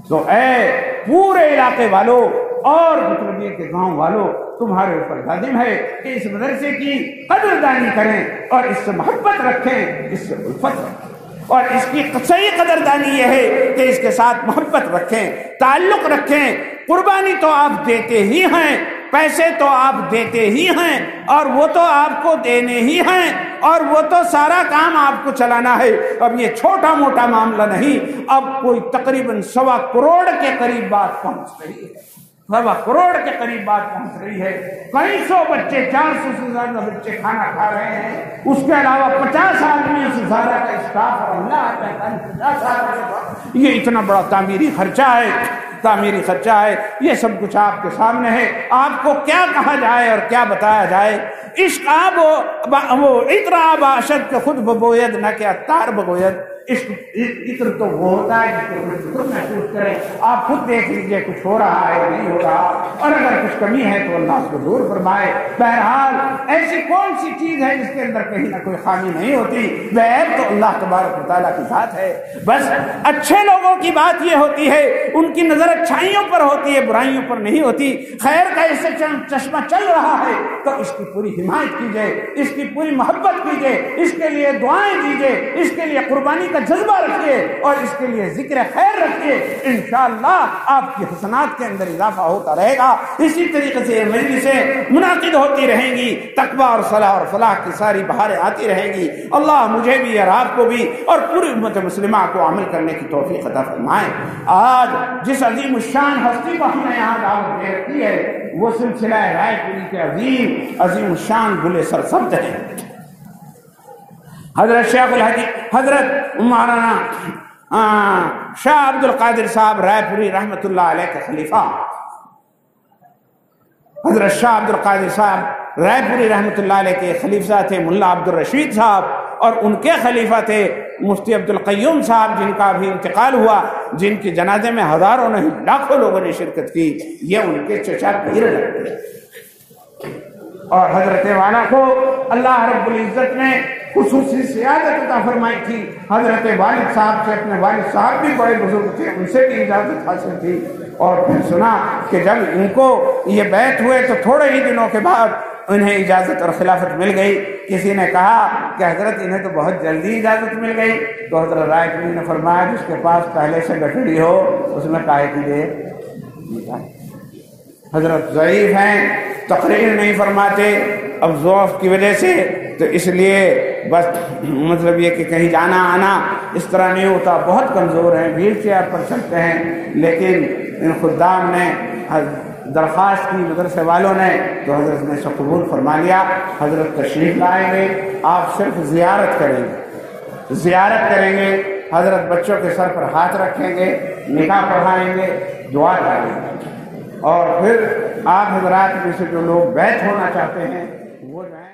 تو اے پورے علاقے والوں اور مطلبیہ کے گاؤں والوں، تمہارے اوپر لازم ہے کہ اس مدرسے کی قدردانی کریں اور اس سے محبت رکھیں، اس سے الفت رکھیں، اور اس کی صحیح قدردانی یہ ہے کہ اس کے ساتھ محبت رکھیں، تعلق رکھیں۔ قربانی تو آپ دیتے ہی ہیں، پیسے تو آپ دیتے ہی ہیں، اور وہ تو آپ کو دینے ہی ہیں، اور وہ تو سارا کام آپ کو چلانا ہے۔ اب یہ چھوٹا موٹا معاملہ نہیں، اب کوئی تقریباً 1.25 کروڑ کے قریب بات پہنچ رہی ہے، 1.25 کروڑ کے قریب بات پہنچ رہی ہے۔ کئی سو بچے، 400 سے زیادہ بچے کھانا کھا رہے ہیں، اس کے علاوہ 50 آدمیوں سے زیادہ کا اسٹاف، اور اللہ 50 آدمی، یہ اتنا بڑا تعمیری خرچہ ہے، تعمیری خرچہ ہے۔ یہ سب کچھ آپ کے سامنے ہے، آپ کو کیا کہا جائے اور کیا بتایا جائے۔ عشق آب وہ عطر آب اشد کے خود ببوید نہ کہ عطار بگوید۔ عشق عطر تو وہ ہوتا ہے جس کو خود محسوس کرے۔ آپ خود دیکھ لیجئے کچھ ہو رہا ہے نہیں ہو رہا، اور اگر کچھ کمی ہے تو اللہ اس کو دور فرمائے۔ بہرحال ایسی کون سی چیز ہے جس کے اندر کہیں نہ کوئی خامی نہیں ہوتی؟ بعیب تو اللہ تبارک و تعالیٰ کی ذات ہے۔ بس اچھے لوگوں کی بات یہ ہوتی ہے، ان کی نظر اچھائیوں پر ہوتی ہے، برائیوں پر نہیں ہوتی۔ خیر کا اس سے چشمہ چل رہا ہے تو اس کی پوری حمایت کیجئے، اس کی پوری محبت کیجئے، اس کے لیے دعائیں دیجئے، اس کے لیے قربانی کا جذبہ رکھیے، اور اس کے لیے ذکر خیر رکھیے۔ انشاءاللہ آپ کی حسنات کے اندر اضافہ ہوتا رہے گا۔ اسی طریقے سے یہ مجلسیں منعقد ہوتی رہیں گی، تقوی اور صلاح اور فلاح کی ساری بہاریں آتی رہیں گی۔ اللہ مجھے بھی اور آپ کو بھی اور پوری امت مسلمہ کو عمل کرنے کی توفیق عطا فرمائے۔ آج جس عظیم الشان ہستی کو ہم نے یہاں دعوت دے رکھی ہے، وہ سلسلہ رائے پوری کے عظیم الشان گلے سرسبز ہے۔ حضرت شیخ الحدیث حضرت مولانا شاہ عبد القادر صاحب رائے پوری رحمۃ اللہ علیہ کے خلیفہ، حضرت شاہ عبد القادر صاحب رائے پوری رحمۃ اللہ علیہ کے خلیفہ تھے ملا عبد الرشید صاحب، اور ان کے خلیفہ تھے مفتی عبد القیوم صاحب، جن کا بھی انتقال ہوا، جن کے جنازے میں ہزاروں نہیں لاکھوں لوگوں نے شرکت کی۔ یہ ان کے چچا پیر لگتے ہیں، اور حضرت والا کو اللہ رب العزت نے خصوصی سیادت عطا فرمائی تھی۔ حضرت والد صاحب سے، اپنے والد صاحب بھی بڑے بزرگ تھے، ان سے بھی اجازت حاصل تھی، اور پھر سنا کہ جب ان کو یہ بیعت ہوئے تو تھوڑے ہی دنوں کے بعد انہیں اجازت اور خلافت مل گئی۔ کسی نے کہا کہ حضرت انہیں تو بہت جلدی اجازت مل گئی، تو حضرت رائے پوری نے فرمایا جس کے پاس پہلے سے گٹھڑی ہو اس میں کائے کی دے۔ حضرت ضعیف ہیں، تقریر نہیں فرماتے اب ضعف کی وجہ سے، تو اس لیے بس مطلب یہ کہ کہیں جانا آنا اس طرح نہیں ہوتا، بہت کمزور ہیں، ویل چیئر پر چلتے ہیں، لیکن ان خدام نے درخواست کی مدرسے والوں نے تو حضرت نے اسے قبول فرما لیا۔ حضرت تشریف لائیں گے، آپ صرف زیارت کریں گے، زیارت کریں گے، حضرت بچوں کے سر پر ہاتھ رکھیں گے، نکاح پڑھائیں گے، دعا کریں گے، اور پھر آپ حضرات میں سے جو لوگ بیعت ہونا چاہتے ہیں وہ جو ہیں